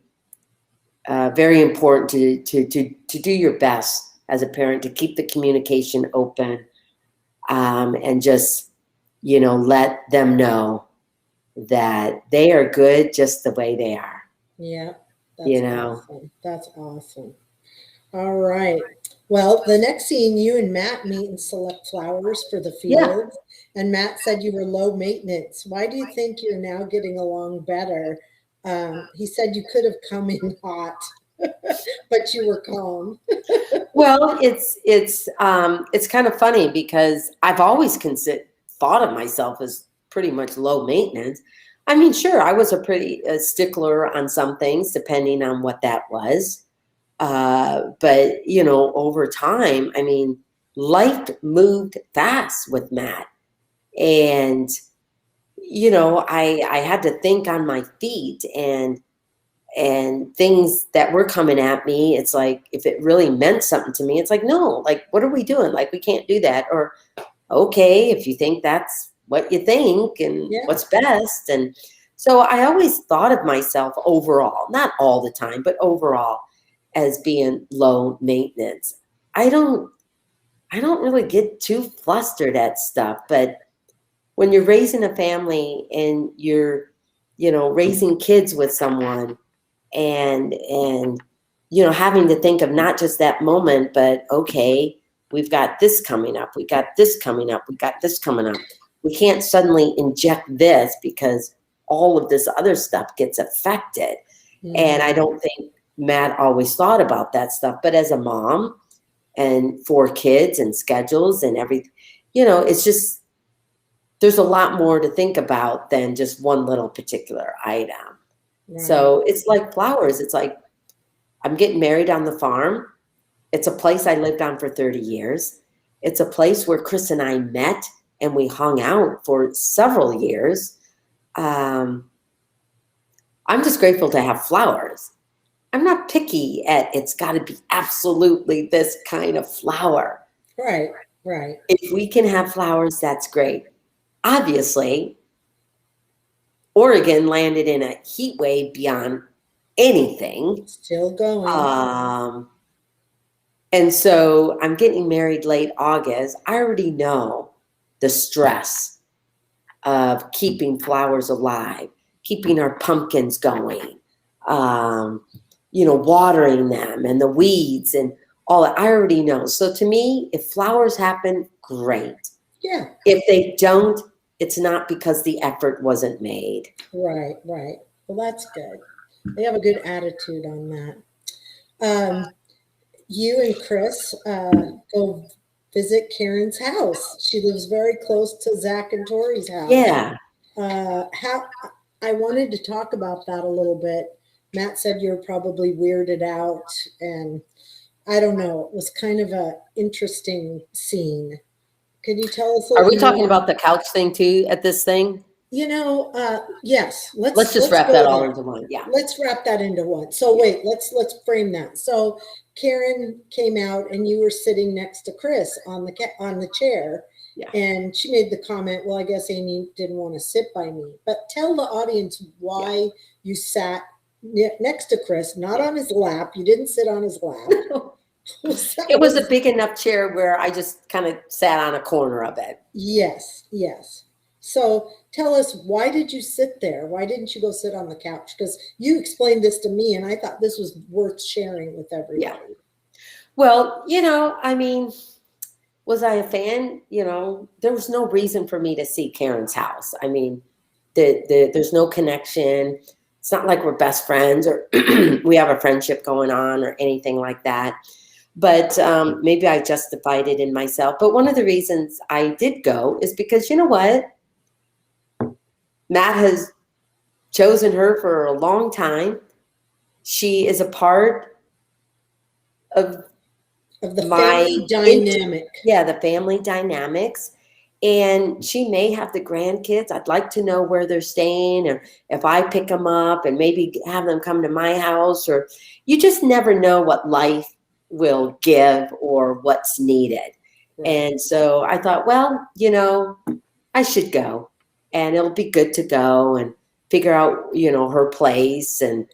very important to do your best as a parent to keep the communication open, and just, let them know that they are good just the way they are. Yeah. Awesome. That's awesome. All right. Well, the next scene, you and Matt meet and select flowers for the field. Yeah. And Matt said you were low maintenance. Why do you think you're now getting along better? He said you could have come in hot, but you were calm. Well, it's kind of funny because I've always thought of myself as pretty much low maintenance. I mean, sure, I was a stickler on some things, depending on what that was. But, over time, I mean, life moved fast with Matt. And, I had to think on my feet, and things that were coming at me. It's like, if it really meant something to me, it's like, no, like, what are we doing? Like, we can't do that. Or, okay, if you think that's what you think and what's best. And So I always thought of myself overall, not all the time, but overall, as being low maintenance. I don't really get too flustered at stuff, but when you're raising a family and you're, raising kids with someone and having to think of not just that moment, but okay, we've got this coming up, we got this coming up, we got this coming up. We can't suddenly inject this because all of this other stuff gets affected. Mm-hmm. And I don't think Matt always thought about that stuff, but as a mom and 4 kids and schedules and everything, it's just, there's a lot more to think about than just one little particular item. Right. So it's like flowers. It's like, I'm getting married on the farm. It's a place I lived on for 30 years. It's a place where Chris and I met and we hung out for several years. I'm just grateful to have flowers. I'm not picky at it's got to be absolutely this kind of flower. Right. If we can have flowers, that's great. Obviously, Oregon landed in a heat wave beyond anything. Still going. And so I'm getting married late August. I already know the stress of keeping flowers alive, keeping our pumpkins going, watering them and the weeds and all that. I already know. So to me, if flowers happen, great. Yeah. If they don't, it's not because the effort wasn't made. Right. Well, that's good. They have a good attitude on that. You and Chris go visit Karen's house. She lives very close to Zach and Tori's house. Yeah. I wanted to talk about that a little bit. Matt said you're probably weirded out, and I don't know. It was kind of a interesting scene. Could you tell us? Are we talking about the couch thing too at this thing? Yes. Let's just wrap that all into one. Yeah. Let's wrap that into one. So wait, let's frame that. So Karen came out and you were sitting next to Chris on the chair. Yeah. And she made the comment, well, I guess Amy didn't want to sit by me. But tell the audience why you sat next to Chris, not on his lap. You didn't sit on his lap. It was a big enough chair where I just kind of sat on a corner of it. Yes. So tell us, why did you sit there? Why didn't you go sit on the couch? Because you explained this to me, and I thought this was worth sharing with everybody. Yeah. Well, was I a fan? There was no reason for me to see Karen's house. There's no connection. It's not like we're best friends or we have a friendship going on or anything like that. But maybe I justified it in myself. But one of the reasons I did go is because, you know what? Matt has chosen her for a long time. She is a part of the family dynamic. The family dynamics. And she may have the grandkids. I'd like to know where they're staying, or if I pick them up and maybe have them come to my house, or you just never know what life will give or what's needed. Right. And so I thought, well, I should go, and it'll be good to go and figure out, her place. And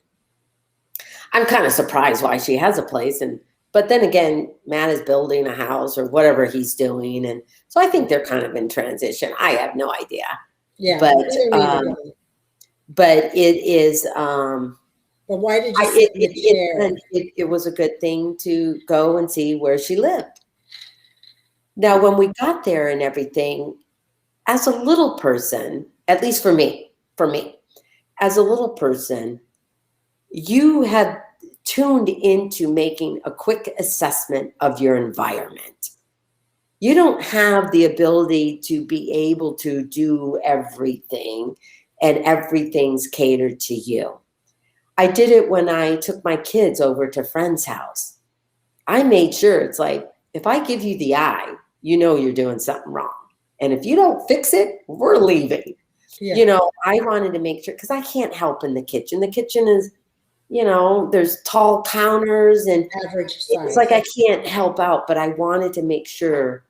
I'm kind of surprised why she has a place. But then again, Matt is building a house or whatever he's doing. And so I think they're kind of in transition. I have no idea. Yeah. But it is. But why did you sit in the chair? It was a good thing to go and see where she lived. Now, when we got there and everything, as a little person, at least for me, as a little person, you have tuned into making a quick assessment of your environment. You don't have the ability to be able to do everything, and everything's catered to you. I did it when I took my kids over to a friend's house. I made sure, it's like, if I give you the eye, you're doing something wrong. And if you don't fix it, we're leaving. Yeah. I wanted to make sure, because I can't help in the kitchen. The kitchen is, there's tall counters and average size. It's like I can't help out, but I wanted to make sure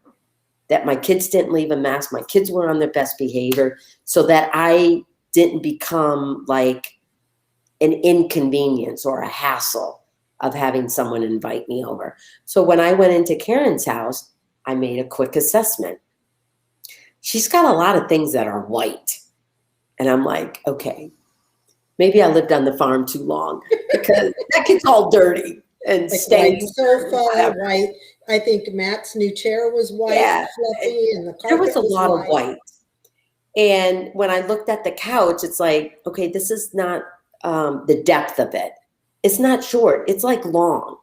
that my kids didn't leave a mess. My kids were on their best behavior, so that I didn't become like an inconvenience or a hassle of having someone invite me over. So when I went into Karen's house, I made a quick assessment. She's got a lot of things that are white. And I'm like, okay, maybe I lived on the farm too long because that gets all dirty and Like stained. white sofa, white. I think Matt's new chair was white, Yeah, fluffy, and the there was carpet a lot white. of white. And when I looked at the couch, it's like, okay, this is not the depth of it. It's not short. It's like long.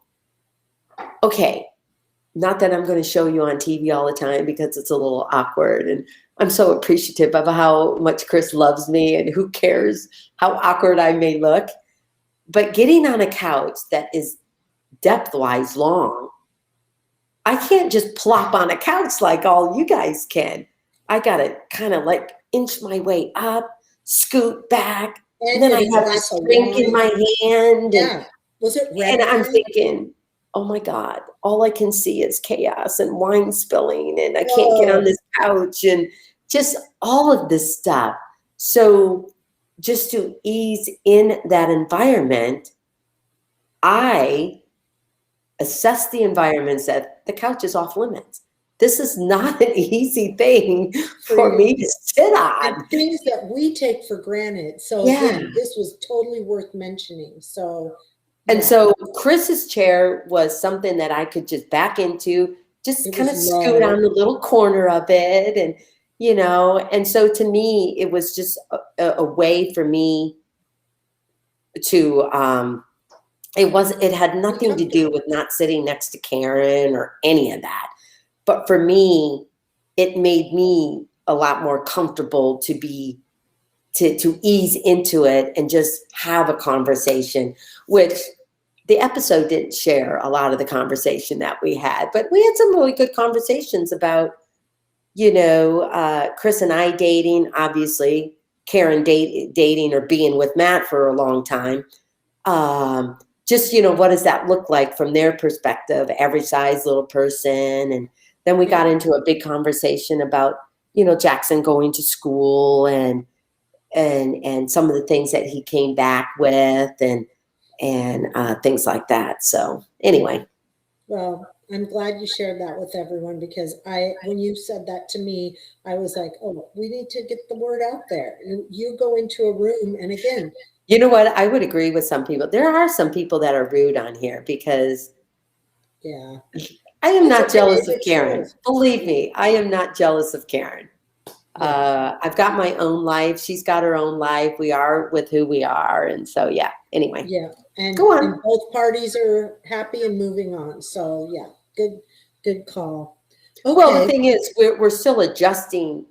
Okay, not that I'm going to show you on TV all the time because it's a little awkward. And I'm so appreciative of how much Chris loves me and who cares how awkward I may look. But getting on a couch that is depth-wise long, I can't just plop on a couch like all you guys can. I got to kind of like inch my way up, scoot back, and then I have this drink in my hand. Yeah. Was it red? And I'm thinking, oh my God, all I can see is chaos and wine spilling, and I can't get on this couch, and just all of this stuff. So just to ease in that environment, I assess the environment, said the couch is off limits. This is not an easy thing for me to sit on. And things that we take for granted. So again, this was totally worth mentioning. So and so Chris's chair was something that I could just back into, just kind of scoot on the little corner of it. And, you know, and so to me, it was just a way for me to, it had nothing to do with not sitting next to Karen or any of that. But for me, it made me a lot more comfortable to ease into it and just have a conversation, which the episode didn't share a lot of the conversation that we had, but we had some really good conversations about, you know, Chris and I dating, obviously, Karen dating or being with Matt for a long time. Just, you know, what does that look like from their perspective, average size little person. And then we got into a big conversation about, you know, Jackson going to school and some of the things that he came back with and things like that. So anyway. Well, I'm glad you shared that with everyone because when you said that to me, I was like, oh, we need to get the word out there. You go into a room and again. You know what? I would agree with some people. There are some people that are rude on here because I am not jealous of Karen. Believe me, I am not jealous of Karen. I've got my own life. She's got her own life. We are with who we are. And so, anyway. Yeah. And, go on. And both parties are happy and moving on. So, good call. Okay. Well, the thing is, we're still adjusting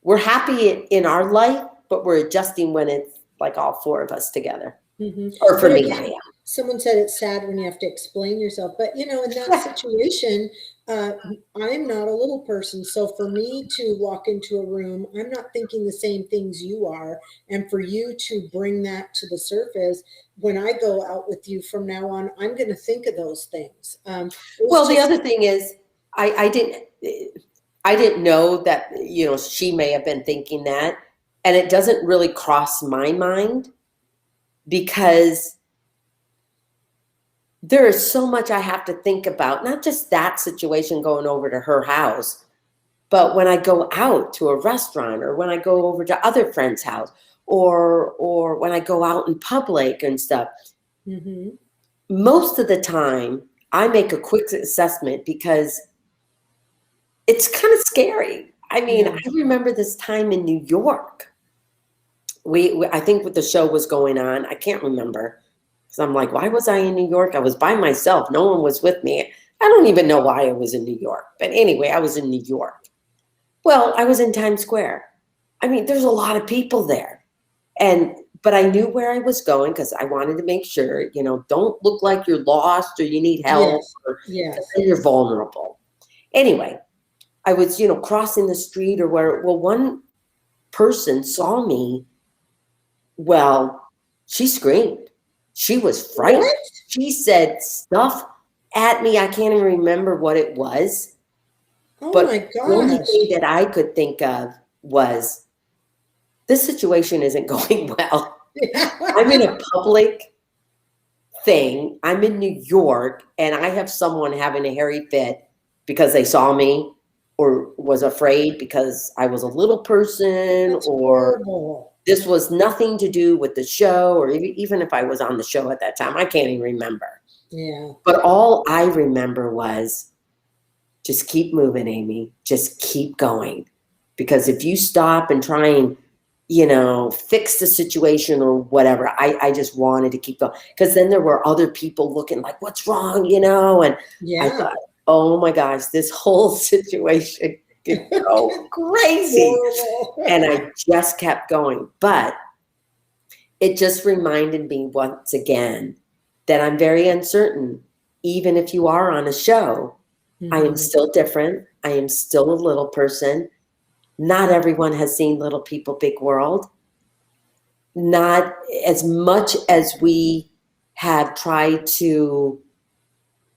we're happy in our life, but we're adjusting when it's like all four of us together. Mm-hmm. Or for me, I am. Someone said it's sad when you have to explain yourself, but you know, in that situation, I'm not a little person. So for me to walk into a room, I'm not thinking the same things you are. And for you to bring that to the surface, when I go out with you from now on, I'm going to think of those things. The other thing is I didn't know that, you know, she may have been thinking that, and it doesn't really cross my mind because there is so much I have to think about, not just that situation going over to her house, but when I go out to a restaurant or when I go over to other friends' house or when I go out in public and stuff. Mm-hmm. Most of the time, I make a quick assessment because it's kind of scary. I mean, I remember this time in New York. I think what the show was going on, I can't remember. So I'm like, why was I in New York? I was by myself. No one was with me. I don't even know why I was in New York. But anyway, I was in New York. Well, I was in Times Square. I mean, there's a lot of people there. But I knew where I was going because I wanted to make sure, you know, don't look like you're lost or you need help or you're vulnerable. Anyway, I was, you know, crossing the street or where, one person saw me. Well, she screamed. She was frightened. What? She said stuff at me. I can't even remember what it was. Oh, but my gosh. The only thing that I could think of was, this situation isn't going well. I'm in a public thing. I'm in New York, and I have someone having a hairy fit because they saw me or was afraid because I was a little person. That's or horrible. this was nothing to do with the show, or even if I was on the show at that time. I can't even remember. Yeah. But all I remember was, just keep moving, Amy. Just keep going. Because if you stop and try and, fix the situation or whatever, I just wanted to keep going. Because then there were other people looking like, what's wrong, And Yeah. I thought, oh my gosh, this whole situation could go crazy. And I just kept going. But it just reminded me once again that I'm very uncertain. Even if you are on a show, I am still different. I am still a little person. Not everyone has seen Little People, Big World. Not as much as we have tried to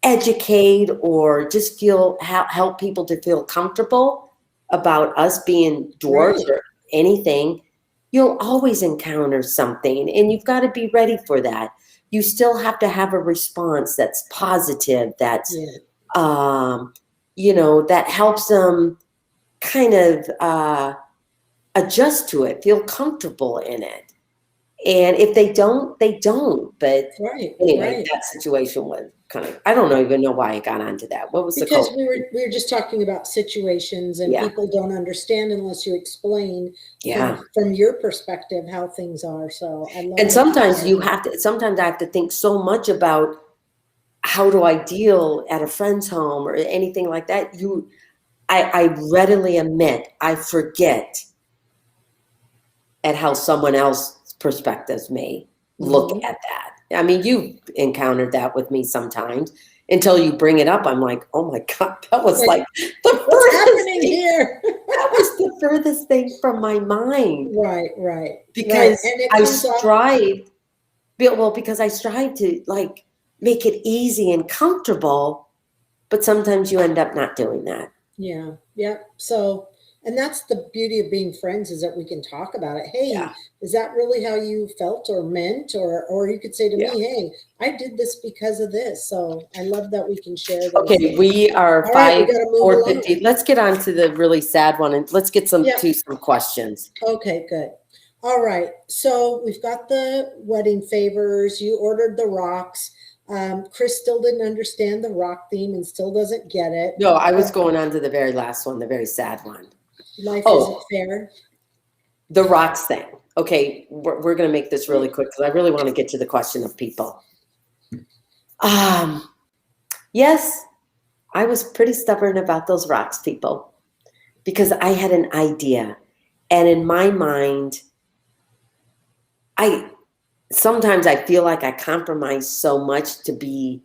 educate or just help people to feel comfortable about us being dwarfs or anything. You'll always encounter something, and you've got to be ready for that. You still have to have a response that's positive, that's that helps them kind of adjust to it, feel comfortable in it. And if they don't, they don't. But anyway, that situation was kind of, I don't even know why I got onto that. What was because we were just talking about situations, and people don't understand unless you explain from your perspective how things are. So I love. And sometimes I have to think so much about how do I deal at a friend's home or anything like that. I readily admit I forget at how someone else's perspectives may look at that. I mean, you've encountered that with me sometimes. Until you bring it up, I'm like, oh my God, that was like the furthest thing here. That was the furthest thing from my mind. Right. Because I strive to like make it easy and comfortable, but sometimes you end up not doing that. Yeah. So, and that's the beauty of being friends, is that we can talk about it. Hey, is that really how you felt or meant? Or you could say to me, hey, I did this because of this. So I love that we can share those. Okay, we are 4:50. Let's get on to the really sad one, and let's get to some questions. Okay, good. All right. So we've got the wedding favors. You ordered the rocks. Chris still didn't understand the rock theme and still doesn't get it. No, I was going on to the very last one, the very sad one. Life isn't fair. The rocks thing. Okay, we're going to make this really quick because I really want to get to the question of people. Yes, I was pretty stubborn about those rocks, people, because I had an idea. And in my mind, sometimes I feel like I compromise so much to be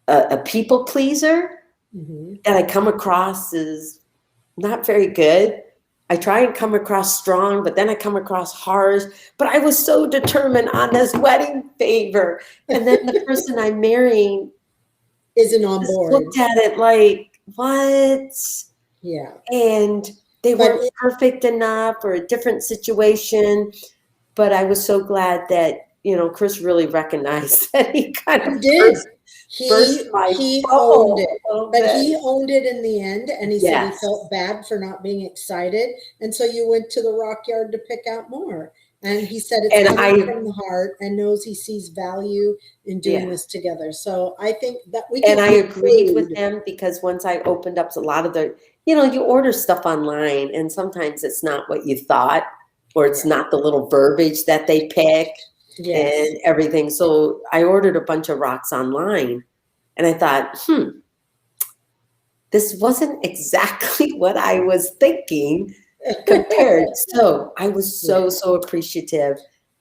a people pleaser that I come across as not very good. I try and come across strong, but then I come across harsh. But I was so determined on this wedding favor. And then the person I'm marrying isn't on board. Looked at it like, what? Yeah. And they weren't perfect enough, or a different situation. But I was so glad that, Chris really recognized that he kind of did. He owned it, but he owned it in the end, and he said he felt bad for not being excited, and so you went to the rock yard to pick out more. And he said it's coming from the heart, and knows he sees value in doing this together. So I think that we can. And I agreed with him, because once I opened up a lot of the, you order stuff online, and sometimes it's not what you thought, or it's not the little verbiage that they pick. And everything. So I ordered a bunch of rocks online, and I thought, this wasn't exactly what I was thinking compared. So I was so appreciative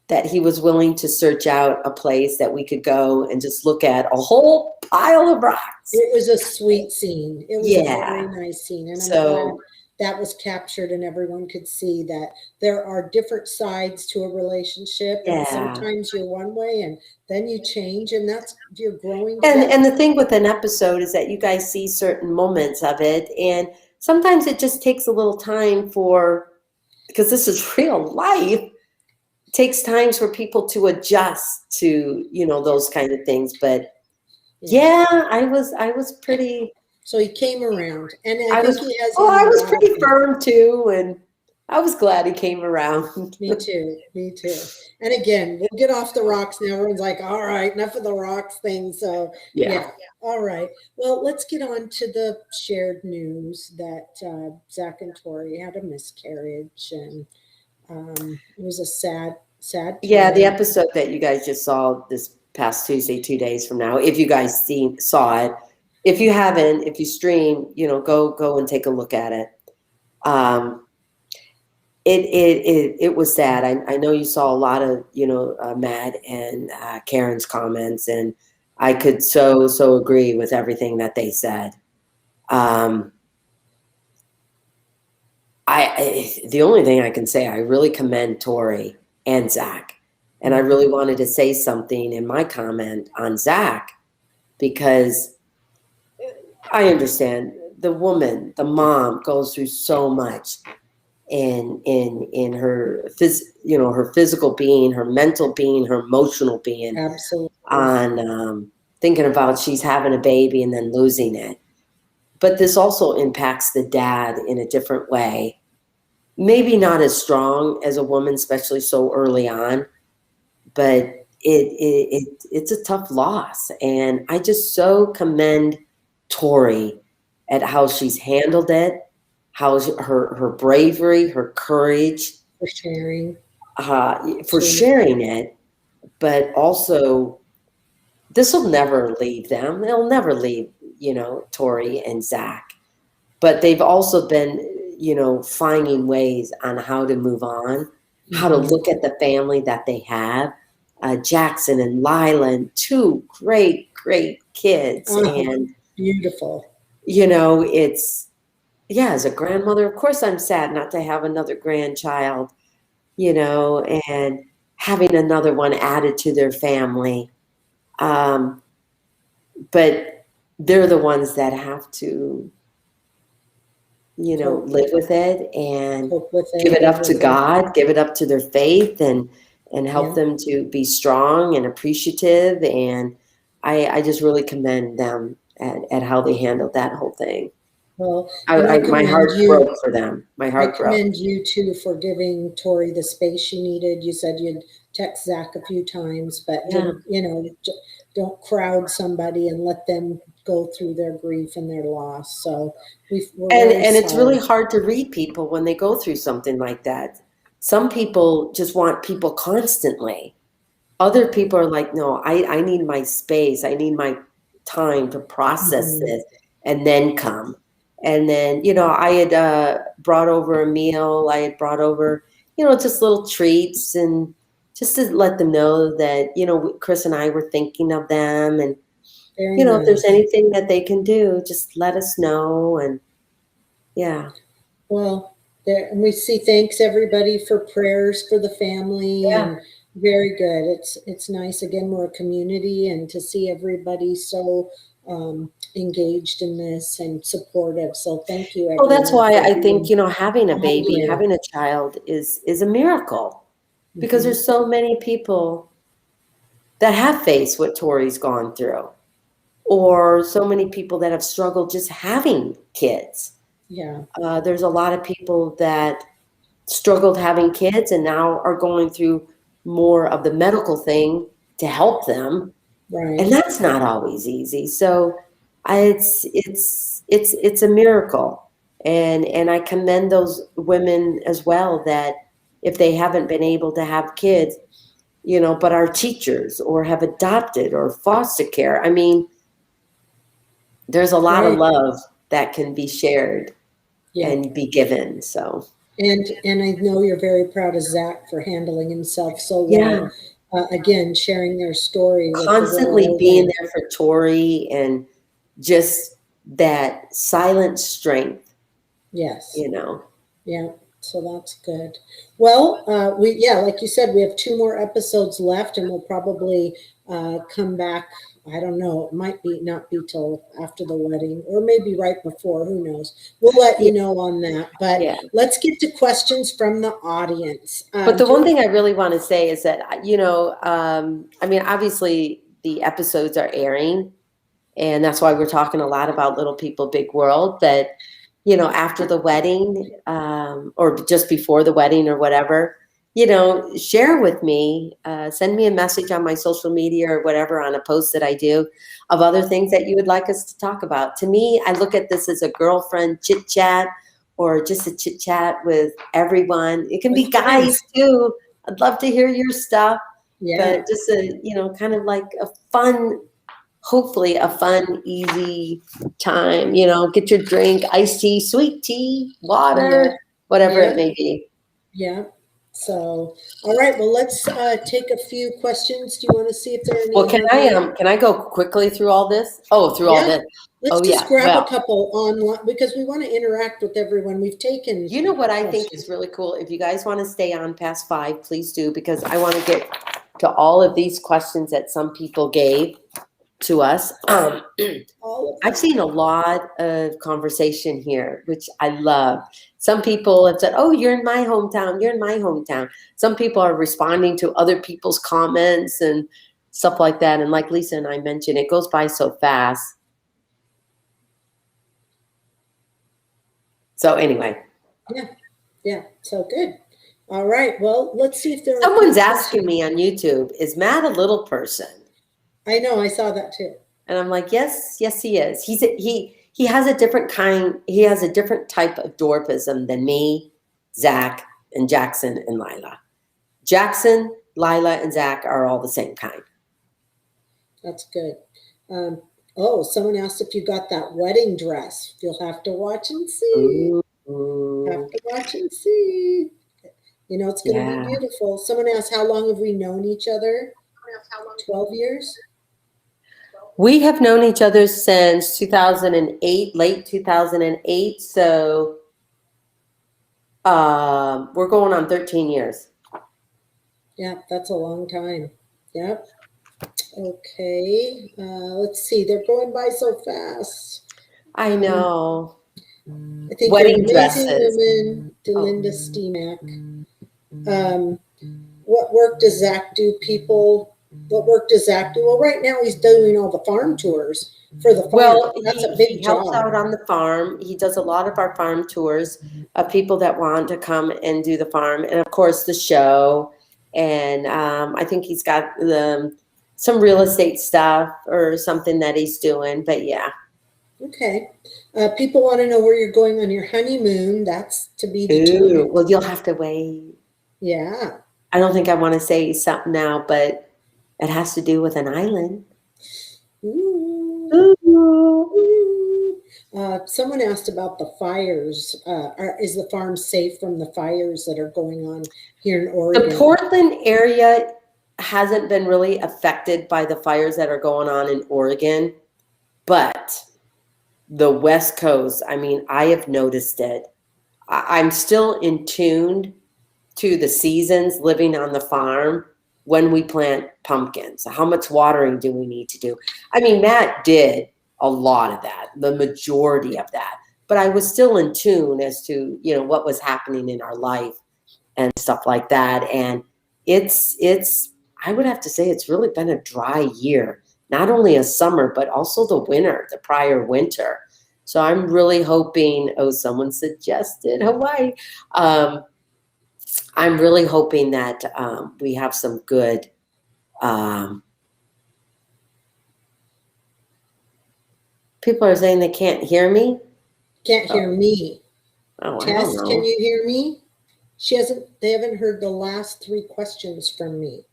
that he was willing to search out a place that we could go and just look at a whole pile of rocks. It was a sweet scene. It was a very nice scene. And I'm glad that was captured and everyone could see that there are different sides to a relationship. And sometimes you're one way and then you change, and that's, you're growing. And the thing with an episode is that you guys see certain moments of it, and sometimes it just takes a little time for because this is real life, it takes times for people to adjust to, those kind of things. But yeah, I was pretty. So he came around, and I I think was, he has. I was pretty firm too, and I was glad he came around. Me too. Me too. And again, we'll get off the rocks now. Everyone's like, all right, enough of the rocks thing. So yeah. All right. Well, let's get on to the shared news that Zach and Tori had a miscarriage, and it was a sad time. Yeah, the episode that you guys just saw this past Tuesday, 2 days from now, if you guys saw it. If you haven't, if you stream, go and take a look at it. It was sad. I know you saw a lot of, Matt and Karen's comments, and I could so agree with everything that they said. The only thing I can say, I really commend Tori and Zach. And I really wanted to say something in my comment on Zach, because I understand the woman, the mom, goes through so much in her her physical being, her mental being, her emotional being. Absolutely. On thinking about she's having a baby and then losing it. But this also impacts the dad in a different way. Maybe not as strong as a woman, especially so early on, but it's a tough loss. And I just so commend Tori at how she's handled it, how her bravery, her courage. For sharing. Sharing it, but also this will never leave them. They'll never leave, Tori and Zach. But they've also been, finding ways on how to move on, how to look at the family that they have. Jackson and Lila, two great kids. And beautiful. As a grandmother, of course I'm sad not to have another grandchild, and having another one added to their family. But they're the ones that have to, live with it and give it up to God, give it up to their faith, and help them to be strong and appreciative. And I just really commend them at how they handled that whole thing. Well, my heart broke for them. My heart broke. I commend you too for giving Tori the space she needed. You said you'd text Zach a few times, but don't crowd somebody and let them go through their grief and their loss. So and it's really hard to read people when they go through something like that. Some people just want people constantly. Other people are like, no, I need my space. I need my time to process this and then come. And then, I had brought over a meal. I had brought over, just little treats, and just to let them know that, Chris and I were thinking of them. And, if there's anything that they can do, just let us know. And yeah. Well, and we see, thanks everybody for prayers for the family. Yeah. And very good. It's nice. Again, we're a community, and to see everybody so engaged in this and supportive. So thank you. Well, that's why I think, having a baby, having a child is a miracle, because there's so many people that have faced what Tori's gone through, or so many people that have struggled just having kids. Yeah. There's a lot of people that struggled having kids and now are going through more of the medical thing to help them. Right. And that's not always easy. So it's a miracle. And I commend those women as well, that if they haven't been able to have kids, but are teachers or have adopted or foster care. I mean, there's a lot of love that can be shared and be given. So. And I know you're very proud of Zach for handling himself so well. Again, sharing their story. Constantly being there for Tori, and just that silent strength. Yes. Yeah. So that's good. Well, like you said, we have 2 more episodes left, and we'll probably come back I don't know. It might be not be till after the wedding, or maybe right before. Who knows? We'll let Yeah. you know on that. But Yeah. let's get to questions from the audience. But the one thing I really want to say is that, you know, I mean, obviously the episodes are airing, and that's why we're talking a lot about Little People, Big World. But, you know, after the wedding, or just before the wedding or whatever, you know, share with me, send me a message on my social media or whatever on a post that I do of other things that you would like us to talk about. To me, I look at this as a girlfriend chit chat, or just a chit chat with everyone. It can be guys too. I'd love to hear your stuff, Yeah. but just a, you know, kind of like a fun, hopefully a fun, easy time. You know, get your drink, iced tea, sweet tea, water, whatever it may be. Yeah. So, all right. Well, let's take a few questions. Do you want to see if there are any? Well, can I go quickly through all this? Oh, through all this. Let's Oh, just yeah. grab Well, a couple online because we want to interact with everyone. We've taken. you know what I think is really cool? If you guys want to stay on past 5, please do, because I want to get to all of these questions that some people gave to us. I've seen a lot of conversation here, which I love. Some people have said, "Oh, you're in my hometown. You're in my hometown." Some people are responding to other people's comments and stuff like that. And like Lisa and I mentioned, it goes by so fast. So anyway. Yeah. So good. All right. Well, let's see if there are. Someone's asking me on YouTube, is Matt a little person? I know. I saw that too. And I'm like, yes, he is. He has a different kind. He has a different type of dwarfism than me, Zach, and Jackson and Lila. Jackson, Lila, and Zach are all the same kind. That's good. Someone asked if you got that wedding dress. You'll have to watch and see. Have to watch and see. You know, it's going to be beautiful. Someone asked, how long have we known each other? 12 years? We have known each other since 2008, late 2008. So we're going on 13 years. Yeah, that's a long time. Yep. Okay. Let's see. They're going by so fast. I know. I think Wedding you're amazing dresses. women, Delinda Steemack. What work does Zach do, people? What work does Zach do? Well, right now he's doing all the farm tours for the farm. Well, that's a big he job. helps out on the farm. He does a lot of our farm tours of people that want to come and do the farm. And of course the show. And I think he's got some real estate stuff or something that he's doing, but yeah. Okay. People want to know where you're going on your honeymoon. That's to be determined. Well, you'll have to wait. Yeah. I don't think I want to say something now, but it has to do with an island. Ooh. Someone asked about the fires. Is the farm safe from the fires that are going on here in Oregon? The Portland area hasn't been really affected by the fires that are going on in Oregon, but the West Coast, I mean, I have noticed it. I'm still in tuned to the seasons living on the farm when we plant pumpkins. How much watering do we need to do? I mean, Matt did a lot of that, the majority of that, but I was still in tune as to, you know, what was happening in our life and stuff like that. And it's, I would have to say it's really been a dry year, not only a summer, but also the winter, the prior winter. So I'm really hoping, someone suggested Hawaii. I'm really hoping that we have some good people are saying they can't hear me. Can't hear me. Oh, Tess, I don't know. can you hear me? They haven't heard the last 3 questions from me.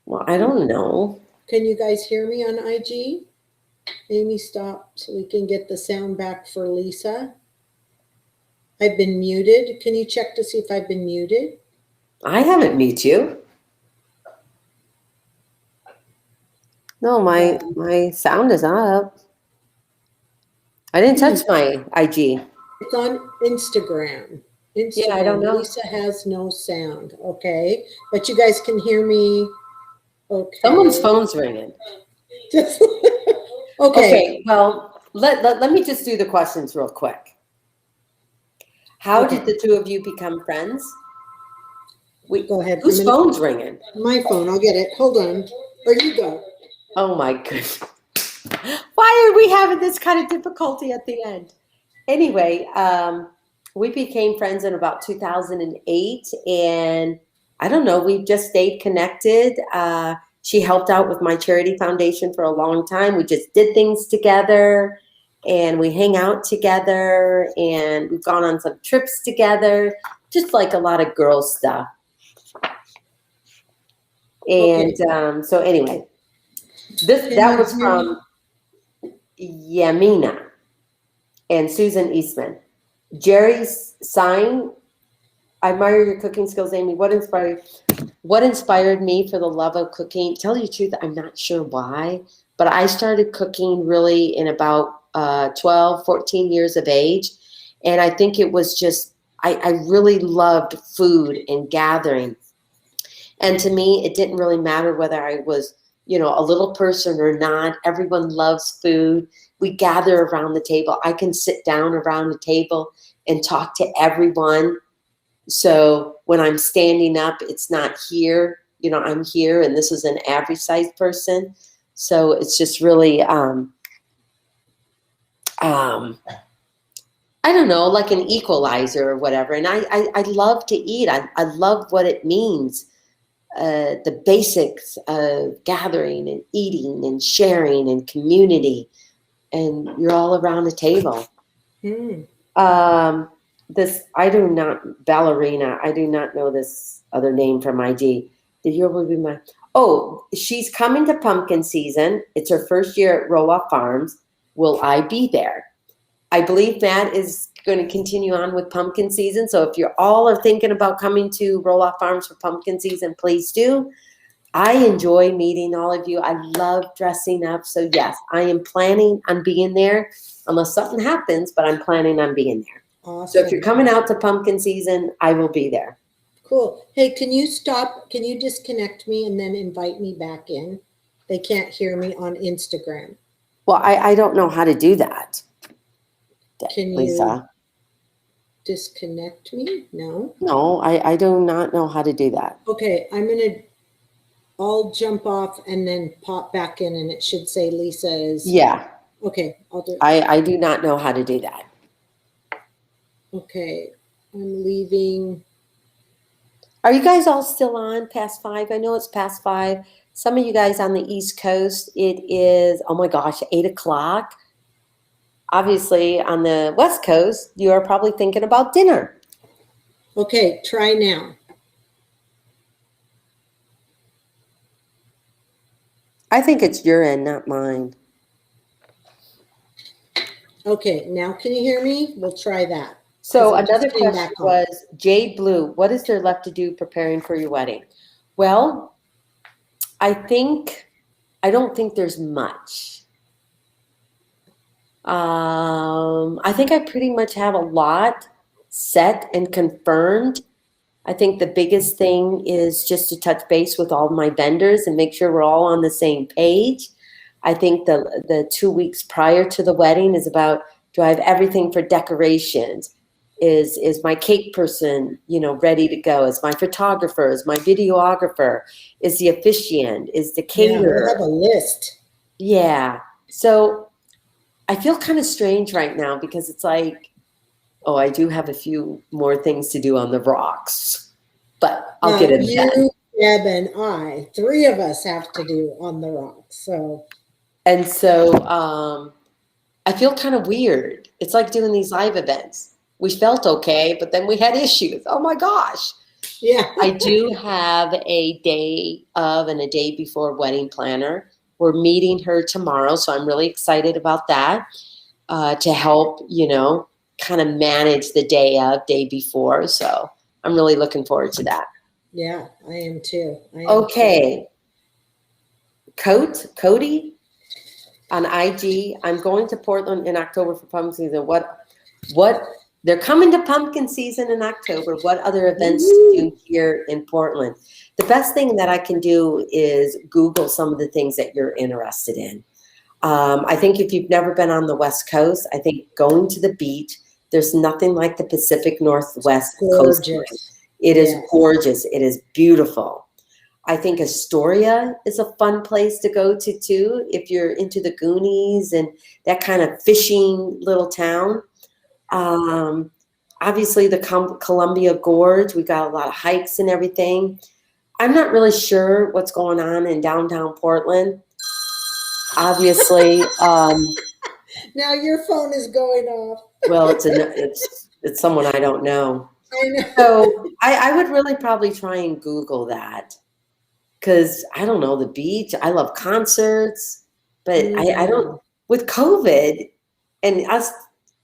Well, I don't know. Can you guys hear me on IG? Amy, stop so we can get the sound back for Lisa. I've been muted. Can you check to see if I've been muted? I haven't muted you. No, my sound is up. I didn't touch my IG. It's on Instagram. Yeah, I don't know. Lisa has no sound. Okay. But you guys can hear me. Okay. Someone's phone's ringing. Just, okay. Okay, well, let me just do the questions real quick. How Okay. did the two of you become friends? Go ahead. Whose phone's ringing? My phone. I'll get it. Hold on. Or you go. Oh my goodness. Why are we having this kind of difficulty at the end? Anyway, we became friends in about 2008, and I don't know, we've just stayed connected. She helped out with my charity foundation for a long time. We just did things together, and we hang out together, and we've gone on some trips together, just like a lot of girl stuff. And so anyway, that was from Yamina and Susan Eastman. Jerry's sign. I admire your cooking skills, Amy. What inspired me for the love of cooking? Tell you the truth, I'm not sure why, but I started cooking really in about 12, 14 years of age. And I think it was just, I really loved food and gathering. And to me, it didn't really matter whether I was, a little person or not. Everyone loves food. We gather around the table. I can sit down around the table and talk to everyone. So when I'm standing up, it's not here. I'm here, and this is an average sized person. So it's just really, I don't know, like an equalizer or whatever. And I love to eat. I love what it means. The basics of gathering and eating and sharing and community, and you're all around the table. Ballerina, I do not know this other name from IG. The year will be she's coming to pumpkin season. It's her first year at Roloff Farms. Will I be there? I believe Matt is going to continue on with pumpkin season. So if you're all are thinking about coming to Roloff Farms for pumpkin season, please do. I enjoy meeting all of you. I love dressing up. So yes, I am planning on being there unless something happens, but I'm planning on being there. Awesome. So if you're coming out to pumpkin season, I will be there. Cool. Hey, can you stop? Can you disconnect me and then invite me back in? They can't hear me on Instagram. Well, I don't know how to do that. Can Lisa. you disconnect me? No. No, I do not know how to do that. Okay, I'll jump off and then pop back in, and it should say Lisa is. Yeah. Okay, I'll do it. I do not know how to do that. Okay, I'm leaving. Are you guys all still on past 5? I know it's past 5. Some of you guys on the East Coast, it is, oh my gosh, 8 o'clock. Obviously, on the West Coast, you are probably thinking about dinner. Okay, try now. I think it's your end, not mine. Okay, now can you hear me? We'll try that. So another question was, Jade Blue, what is there left to do preparing for your wedding? Well, I don't think there's much. I think I pretty much have a lot set and confirmed. I think the biggest thing is just to touch base with all my vendors and make sure we're all on the same page. I think the 2 weeks prior to the wedding is about, do I have everything for decorations? Is my cake person, ready to go? Is my photographer? Is my videographer? Is the officiant? Is the caterer? Yeah, we'll have a list. Yeah. So I feel kind of strange right now because it's like, oh, I do have a few more things to do on the rocks, but I'll get it done. Deb, and I, 3 of us have to do on the rocks. So I feel kind of weird. It's like doing these live events. We felt okay, but then we had issues. Oh my gosh. Yeah. I do have a day of and a day before wedding planner. We're meeting her tomorrow, so I'm really excited about that to help, kind of manage the day of, day before. So I'm really looking forward to that. Yeah, I am too. Okay. Cody on IG. I'm going to Portland in October for pumpkin season. What They're coming to pumpkin season in October. What other events to do here in Portland? The best thing that I can do is Google some of the things that you're interested in. I think if you've never been on the West Coast, I think going to the beach, there's nothing like the Pacific Northwest coastline. It is gorgeous. It is beautiful. I think Astoria is a fun place to go to too, if you're into the Goonies and that kind of fishing little town. Obviously the Columbia Gorge, we got a lot of hikes and everything. I'm not really sure what's going on in downtown Portland. Obviously, now your phone is going off. Well, it's someone I don't know. I know. So I would really probably try and Google that, because I don't know, the beach. I love concerts, but I don't, with COVID and us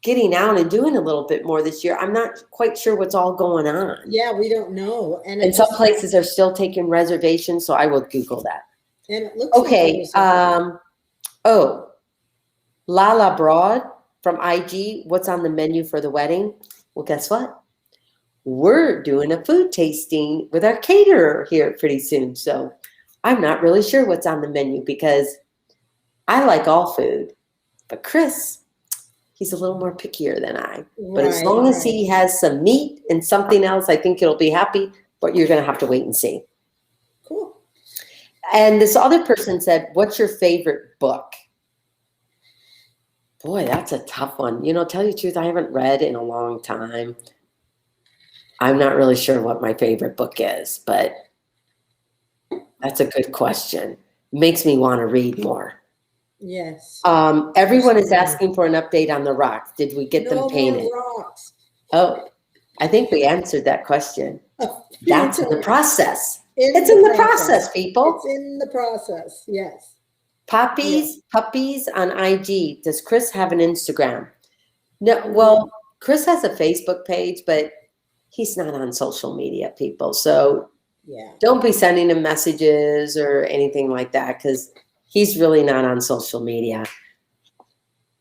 getting out and doing a little bit more this year, I'm not quite sure what's all going on. Yeah, we don't know. And some places are still taking reservations, so I will Google that. And it looks okay. Lala Broad from IG, what's on the menu for the wedding? Well, guess what? We're doing a food tasting with our caterer here pretty soon. So I'm not really sure what's on the menu, because I like all food. But Chris, he's a little more pickier than I. But as long as he has some meat and something else, I think he'll be happy. But you're going to have to wait and see. Cool. And this other person said, what's your favorite book? Boy, that's a tough one. You know, tell you the truth, I haven't read in a long time. I'm not really sure what my favorite book is, but that's a good question. Makes me want to read more. Yes. Everyone is asking for an update on the rocks. Did we get them painted? No more rocks. Oh, I think we answered that question. That's in the process. It's in the process, people. It's in the process, yes. Puppies on IG. Does Chris have an Instagram? No, well, Chris has a Facebook page, but he's not on social media, people. So don't be sending him messages or anything like that, because he's really not on social media.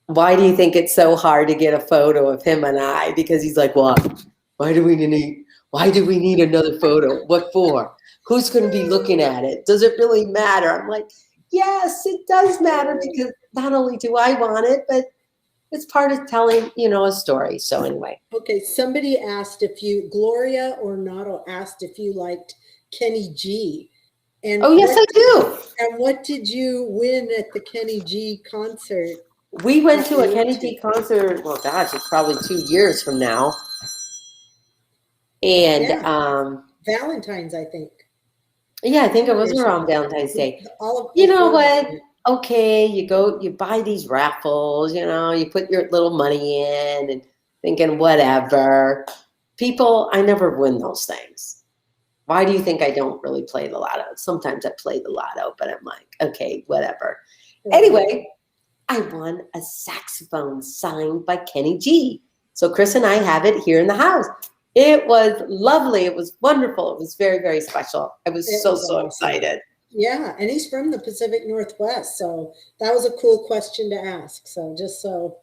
Why do you think it's so hard to get a photo of him and I? Because he's like, what? Why do we need another photo? What for? Who's going to be looking at it? Does it really matter? I'm like, yes, it does matter, because not only do I want it, but it's part of telling, a story. So anyway. Okay, somebody asked Gloria or Nato asked if you liked Kenny G. And yes, I do. And what did you win at the Kenny G concert? We went to a Kenny G concert, well, gosh, it's probably 2 years from now. And Valentine's, I think. Yeah, I think it was around Valentine's Day. You know what? Okay, you buy these raffles, you put your little money in and thinking whatever. People, I never win those things. Why do you think I don't really play the lotto? Sometimes I play the lotto, but I'm like, okay, whatever. Anyway, I won a saxophone signed by Kenny G. So Chris and I have it here in the house. It was lovely. It was wonderful. It was very, very special. I was so excited. Yeah, and he's from the Pacific Northwest, so that was a cool question to ask. So just so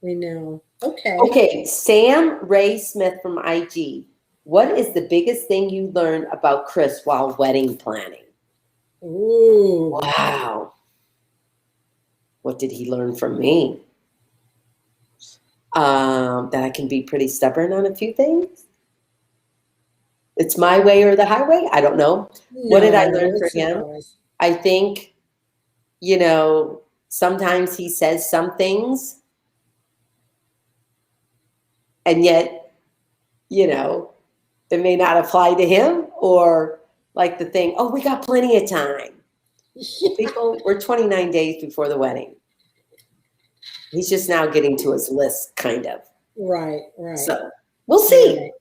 we know. Okay. Okay, Sam Ray Smith from IG. What is the biggest thing you learned about Chris while wedding planning? Ooh. Wow. What did he learn from me? That I can be pretty stubborn on a few things. It's my way or the highway. I don't know. What did I learn from him? I think, sometimes he says some things and yet, it may not apply to him, or like the thing, oh, we got plenty of time. People, we're 29 days before the wedding. He's just now getting to his list, kind of. Right. So we'll see. Right.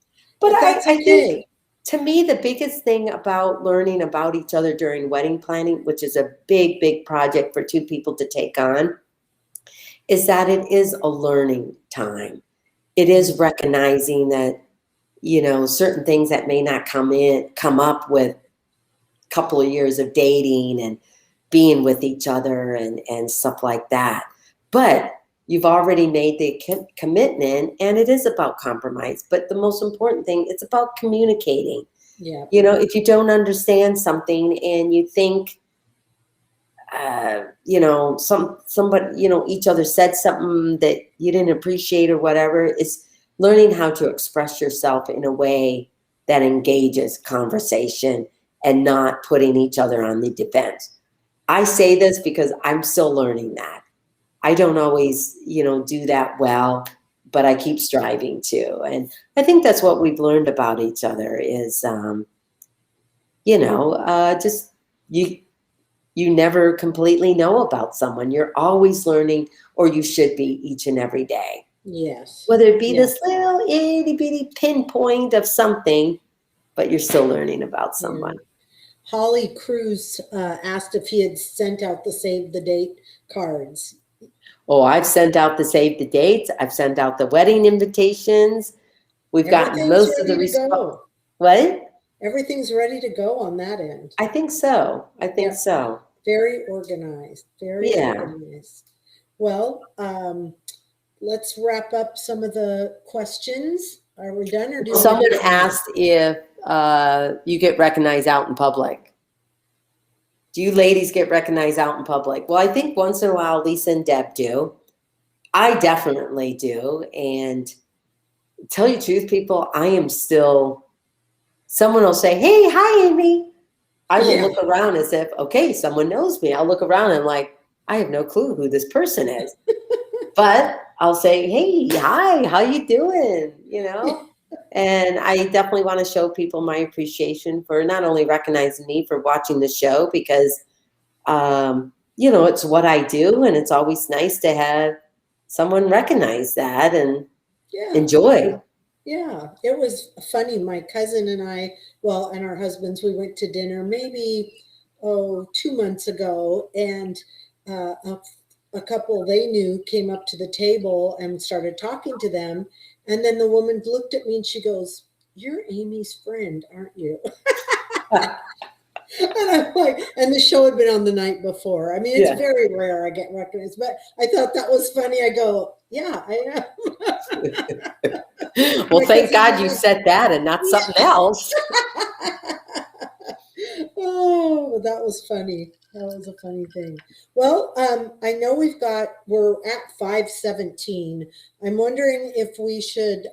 But I think, to me, the biggest thing about learning about each other during wedding planning, which is a big, big project for two people to take on, is that it is a learning time. It is recognizing that, certain things that may not come up with a couple of years of dating and being with each other and stuff like that. But you've already made the commitment, and it is about compromise. But the most important thing, it's about communicating. Yeah. You know, if you don't understand something and you think, you know, somebody, you know, each other said something that you didn't appreciate or whatever, it's learning how to express yourself in a way that engages conversation and not putting each other on the defense. I say this because I'm still learning that. I don't always, you know, do that well, but I keep striving to. And I think that's what we've learned about each other is, you know, just you never completely know about someone. You're always learning, or you should be each and every day. Yes. Whether it be Yeah. this little itty bitty pinpoint of something, but you're still learning about someone. Holly Cruz asked if he had sent out the save the date cards. Oh, I've sent out the save the dates. I've sent out the wedding invitations. We've gotten Everything's most of the ready to response. go. What? Everything's ready to go on that end. I think so. I think Yeah. so. Very organized. Very organized. Well, let's wrap up some of the questions. Are we done, or do Someone asked if you get recognized out in public? Do you ladies get recognized out in public? Well, I think once in a while Lisa and Deb do. I definitely do. And to tell you the truth, people, I am still, someone will say, hey, hi, Amy. I will look around as if, okay, someone knows me. I'll look around and I'm like, I have no clue who this person is. But I'll say, hey, hi, how you doing? You know? And I definitely want to show people my appreciation for not only recognizing me for watching the show, because, you know, it's what I do. And it's always nice to have someone recognize that and enjoy. Yeah, it was funny. My cousin and I, well, and our husbands, we went to dinner maybe, 2 months ago. And a couple they knew came up to the table and started talking to them. And then the woman looked at me and she goes, you're Amy's friend, aren't you? And I'm like, and the show had been on the night before. I mean, it's very rare I get recognized, but I thought that was funny. I go, yeah, I am. Well, thank God you said that and not something else. Oh, that was funny. That was a funny thing. Well, I know we're at 5:17. I'm wondering if we should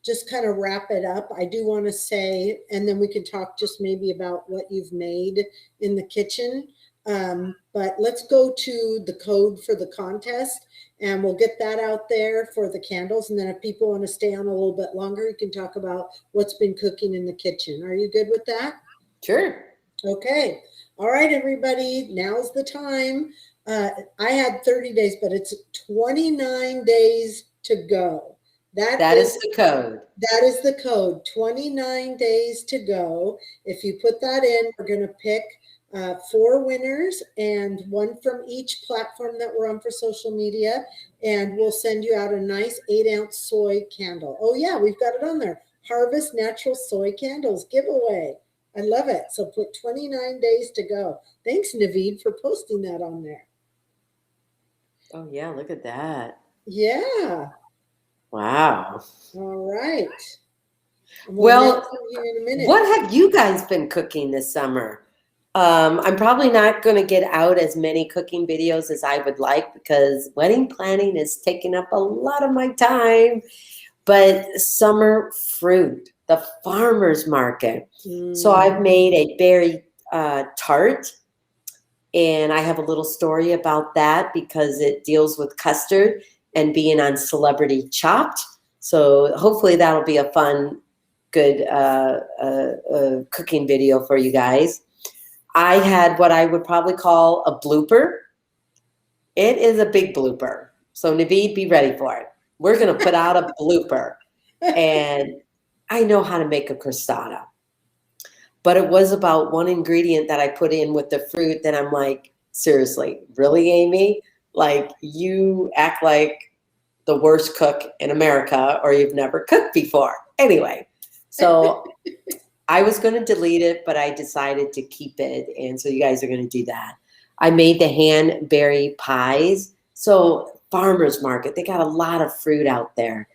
just kind of wrap it up. I do want to say, and then we can talk just maybe about what you've made in the kitchen. But let's go to the code for the contest, and we'll get that out there for the candles. And then if people want to stay on a little bit longer, you can talk about what's been cooking in the kitchen. Are you good with that? Sure. Okay. All right, everybody. Now's the time. I had 30 days, but it's 29 days to go. That is the code. That is the code. 29 days to go. If you put that in, we're going to pick 4 winners and 1 from each platform that we're on for social media. And we'll send you out a nice 8-ounce soy candle. Oh, yeah, we've got it on there. Harvest Natural Soy Candles giveaway. I love it. So put 29 days to go. Thanks, Naveed, for posting that on there. Oh, yeah, look at that. Yeah. Wow. All right. Well, here in a minute. What have you guys been cooking this summer? I'm probably not going to get out as many cooking videos as I would like because wedding planning is taking up a lot of my time. But summer fruit, the farmer's market. So I've made a berry tart, and I have a little story about that because it deals with custard and being on Celebrity Chopped. So hopefully that'll be a fun, good cooking video for you guys. I had what I would probably call a blooper. It is a big blooper. So Naveed, be ready for it. We're going to put out a blooper. And I know how to make a crostata. But it was about one ingredient that I put in with the fruit that I'm like, seriously, really, Amy? Like, you act like the worst cook in America or you've never cooked before. Anyway, so I was going to delete it, but I decided to keep it. And so you guys are going to do that. I made the hand berry pies. So farmer's market. They got a lot of fruit out there.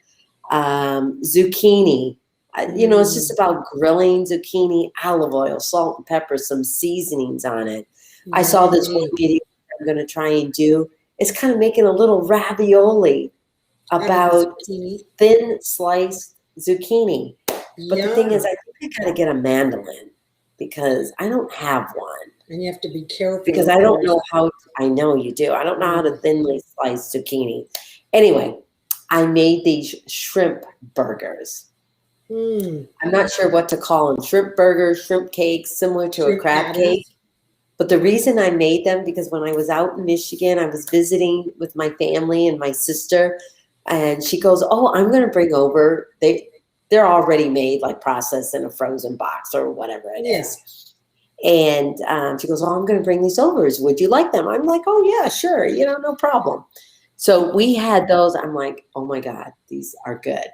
Zucchini. It's just about grilling zucchini, olive oil, salt and pepper, some seasonings on it. I saw this one video I'm going to try and do. It's kind of making a little ravioli about thin sliced zucchini. But the thing is, I think I got to get a mandolin because I don't have one. And you have to be careful. Because I don't know how, I know you do. I don't know how to thinly slice zucchini. Anyway, I made these shrimp burgers. I'm not sure what to call them. Shrimp burgers, shrimp cakes, similar to a crab cake. But the reason I made them, because when I was out in Michigan, I was visiting with my family and my sister. And she goes, oh, I'm going to bring over, they're already made, like processed in a frozen box or whatever it is. And she goes, oh, I'm going to bring these over. Would you like them? I'm like, oh, yeah, sure. No problem. So we had those. I'm like, oh, my God, these are good.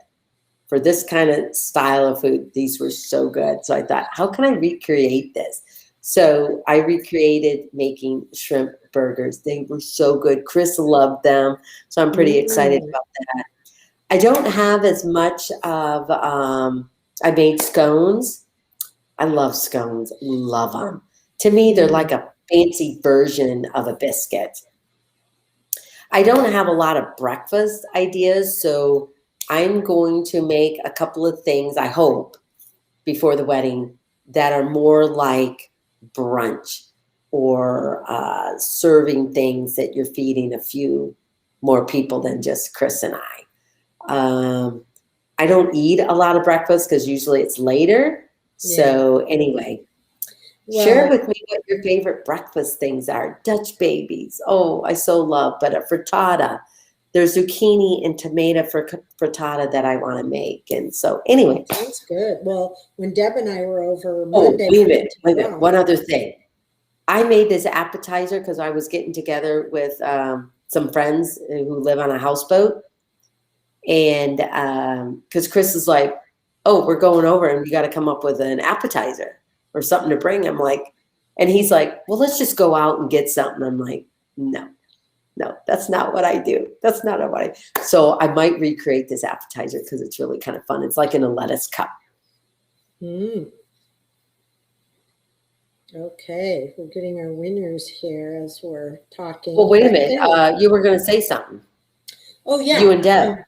For this kind of style of food, these were so good. So I thought, how can I recreate this? So I recreated making shrimp burgers. They were so good. Chris loved them. So I'm pretty excited about that. I don't have as much of, I made scones. I love scones. Love them. To me, they're like a fancy version of a biscuit. I don't have a lot of breakfast ideas, so I'm going to make a couple of things, I hope, before the wedding that are more like brunch or serving things that you're feeding a few more people than just Chris and I. I don't eat a lot of breakfast because usually it's later. So anyway, share with me what your favorite breakfast things are. Dutch babies. Oh, I so love. But a frittata. There's zucchini and tomato frittata that I want to make. And so anyway. Sounds good. Well, when Deb and I were over Monday. Wait a minute. One other thing. I made this appetizer because I was getting together with some friends who live on a houseboat. And because Chris is like, oh, we're going over and you got to come up with an appetizer or something to bring. I'm like, and he's like, well, let's just go out and get something. I'm like, no, that's not what I do. That's not what I, so I might recreate this appetizer because it's really kind of fun. It's like in a lettuce cup. Okay, we're getting our winners here as we're talking. Well, wait a minute. You were going to say something. Oh, yeah. You and Deb.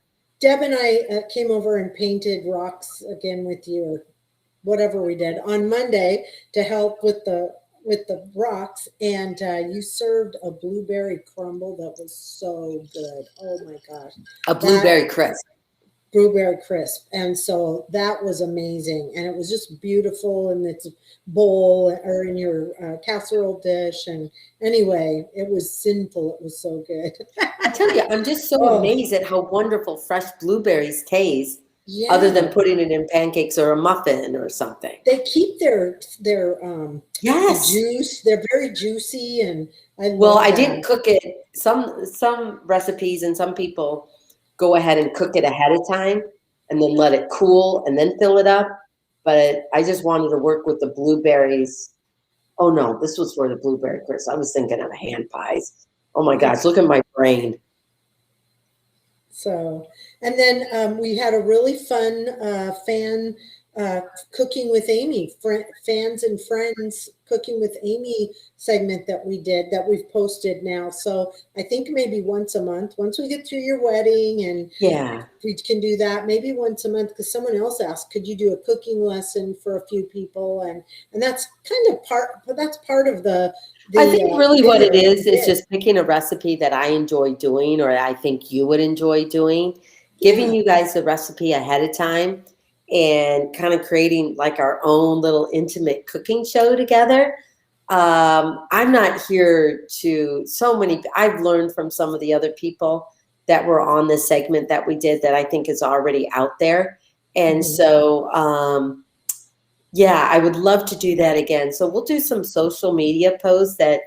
Deb and I came over and painted rocks again with you, or whatever we did on Monday to help with the rocks, and you served a blueberry crumble that was so good. Oh my gosh. A blueberry crisp. Blueberry crisp. And so that was amazing. And it was just beautiful in its bowl or in your casserole dish. And anyway, it was sinful. It was so good. I tell you, I'm just so amazed at how wonderful fresh blueberries taste. Yeah. Other than putting it in pancakes or a muffin or something. They keep their juice. They're very juicy, and I didn't cook it. Some recipes and some people go ahead and cook it ahead of time and then let it cool and then fill it up. But I just wanted to work with the blueberries. Oh no, this was for the blueberry crisp. I was thinking of hand pies. Oh my gosh, look at my brain. So, and then we had a really fun fan cooking with Amy, fans and friends cooking with Amy segment that we did that we've posted now. So I think maybe once a month, once we get through your wedding and we can do that, maybe once a month, because someone else asked, could you do a cooking lesson for a few people? And that's kind of part of the I think really what it is just picking a recipe that I enjoy doing or I think you would enjoy doing, giving you guys the recipe ahead of time and kind of creating like our own little intimate cooking show together. I'm not here to I've learned from some of the other people that were on this segment that we did that I think is already out there. And so, I would love to do that again. So we'll do some social media posts that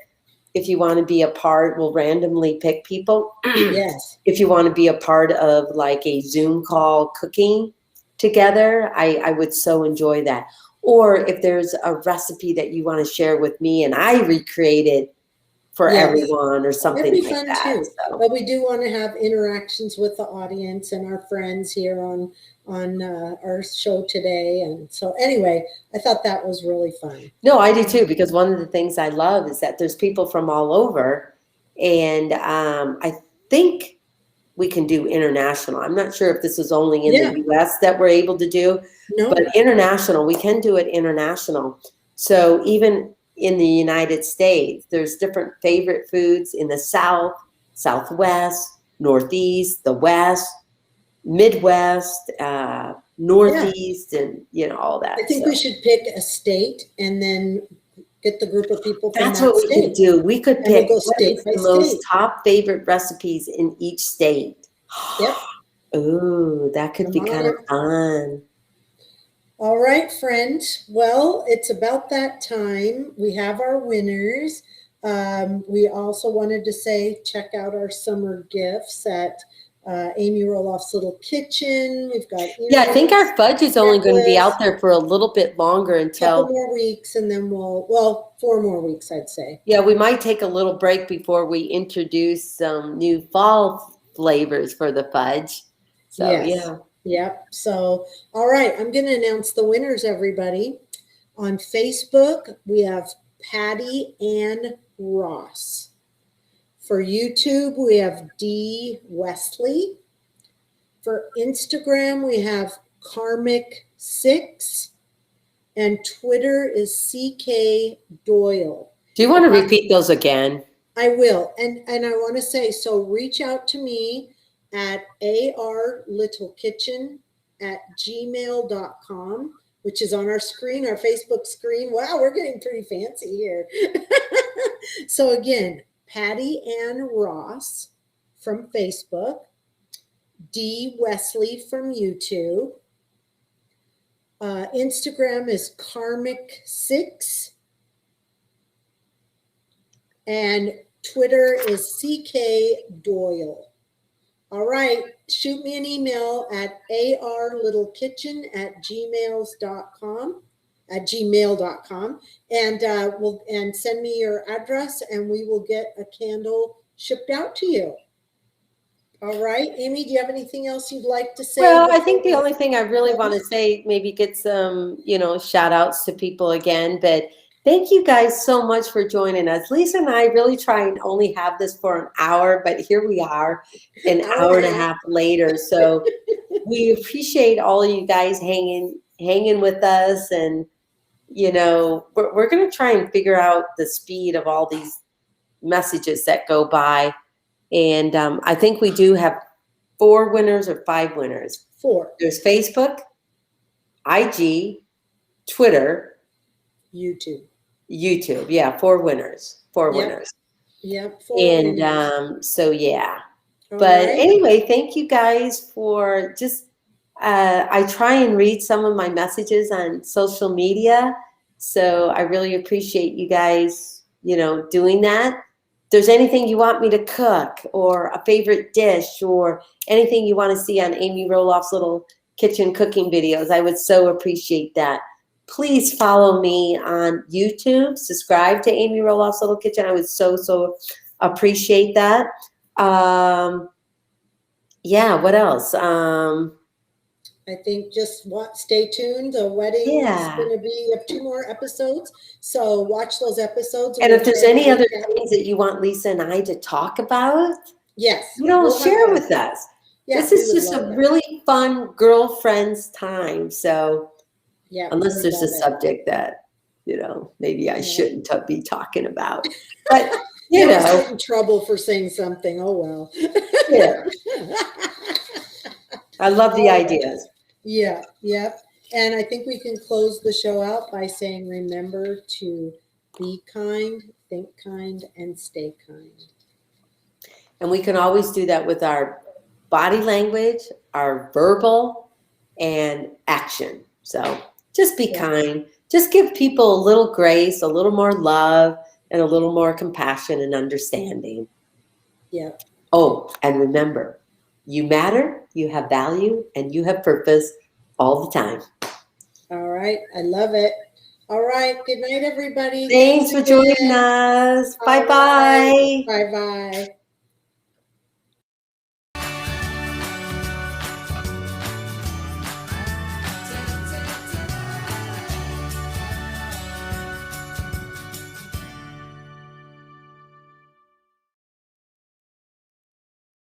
if you want to be a part, we'll randomly pick people. Yes. If you want to be a part of like a Zoom call cooking together, I would so enjoy that. Or if there's a recipe that you want to share with me and I recreated for Yes. everyone or something That'd be like fun that. too. So. But we do want to have interactions with the audience and our friends here on our show today. And so anyway, I thought that was really fun. No, I do too, because one of the things I love is that there's people from all over, and I think we can do international. I'm not sure if this is only in the US that we're able to do, No. but international, we can do it international. So even in the United States, there's different favorite foods in the South, Southwest, Northeast, the West, Midwest, Northeast, and all that. I think we should pick a state and then get the group of people from That's that what we state. could do. We could And pick we'll go what state is by the most state. top favorite recipes in each state. Yep. Ooh, that could be kind of fun. All right, friend. Well, it's about that time. We have our winners. We also wanted to say, check out our summer gifts at Amy Roloff's Little Kitchen. We've got I think our fudge is only going to be out there for a little bit longer until couple more weeks, and then 4 more weeks, I'd say. Yeah, we might take a little break before we introduce some new fall flavors for the fudge. So Yes. Yep. So, all right, I'm going to announce the winners, everybody. On Facebook, we have Patty Ann Ross. For YouTube, we have D. Wesley. For Instagram, we have Karmic6. And Twitter is CK Doyle. Do you want to repeat those again? I will. And I want to say, so reach out to me at arlittlekitchen@gmail.com, which is on our screen, our Facebook screen. Wow, we're getting pretty fancy here. So again, Patty Ann Ross from Facebook, D. Wesley from YouTube. Instagram is Karmic6. And Twitter is CK Doyle. All right, shoot me an email at arlittlekitchen@gmail.com, and send me your address, and we will get a candle shipped out to you. All right, Amy, do you have anything else you'd like to say? Well, I think the only thing I really want to say, maybe get some, shout outs to people again, but thank you guys so much for joining us. Lisa and I really try and only have this for an hour, but here we are an hour and a half later. So we appreciate all of you guys hanging with us. And, we're going to try and figure out the speed of all these messages that go by. And I think we do have 4 winners or 5 winners. 4. There's Facebook, IG, Twitter, YouTube. Yeah, 4 winners. 4 winners. Yep. 4 and winners. So yeah. All but right. Anyway, thank you guys for just I try and read some of my messages on social media. So I really appreciate you guys, doing that. If there's anything you want me to cook, or a favorite dish, or anything you want to see on Amy Roloff's Little Kitchen cooking videos, I would so appreciate that. Please follow me on YouTube. Subscribe to Amy Roloff's Little Kitchen. I would so appreciate that. What else? I think just stay tuned. The wedding is going to be 2 more episodes. So watch those episodes. And if there's any other things that you want Lisa and I to talk about, yes, share with us. Yeah, this is just a really fun girlfriends time. So unless there's a subject that, maybe I shouldn't be talking about. But, get in trouble for saying something. Oh, well. Yeah. I love the ideas. Yeah. And I think we can close the show out by saying, remember to be kind, think kind, and stay kind. And we can always do that with our body language, our verbal, and action. So just be kind. Just give people a little grace, a little more love, and a little more compassion and understanding. Yeah. Oh, and remember, you matter, you have value, and you have purpose all the time. All right. I love it. All right. Good night, everybody. Thanks for joining us. Bye-bye. Bye-bye.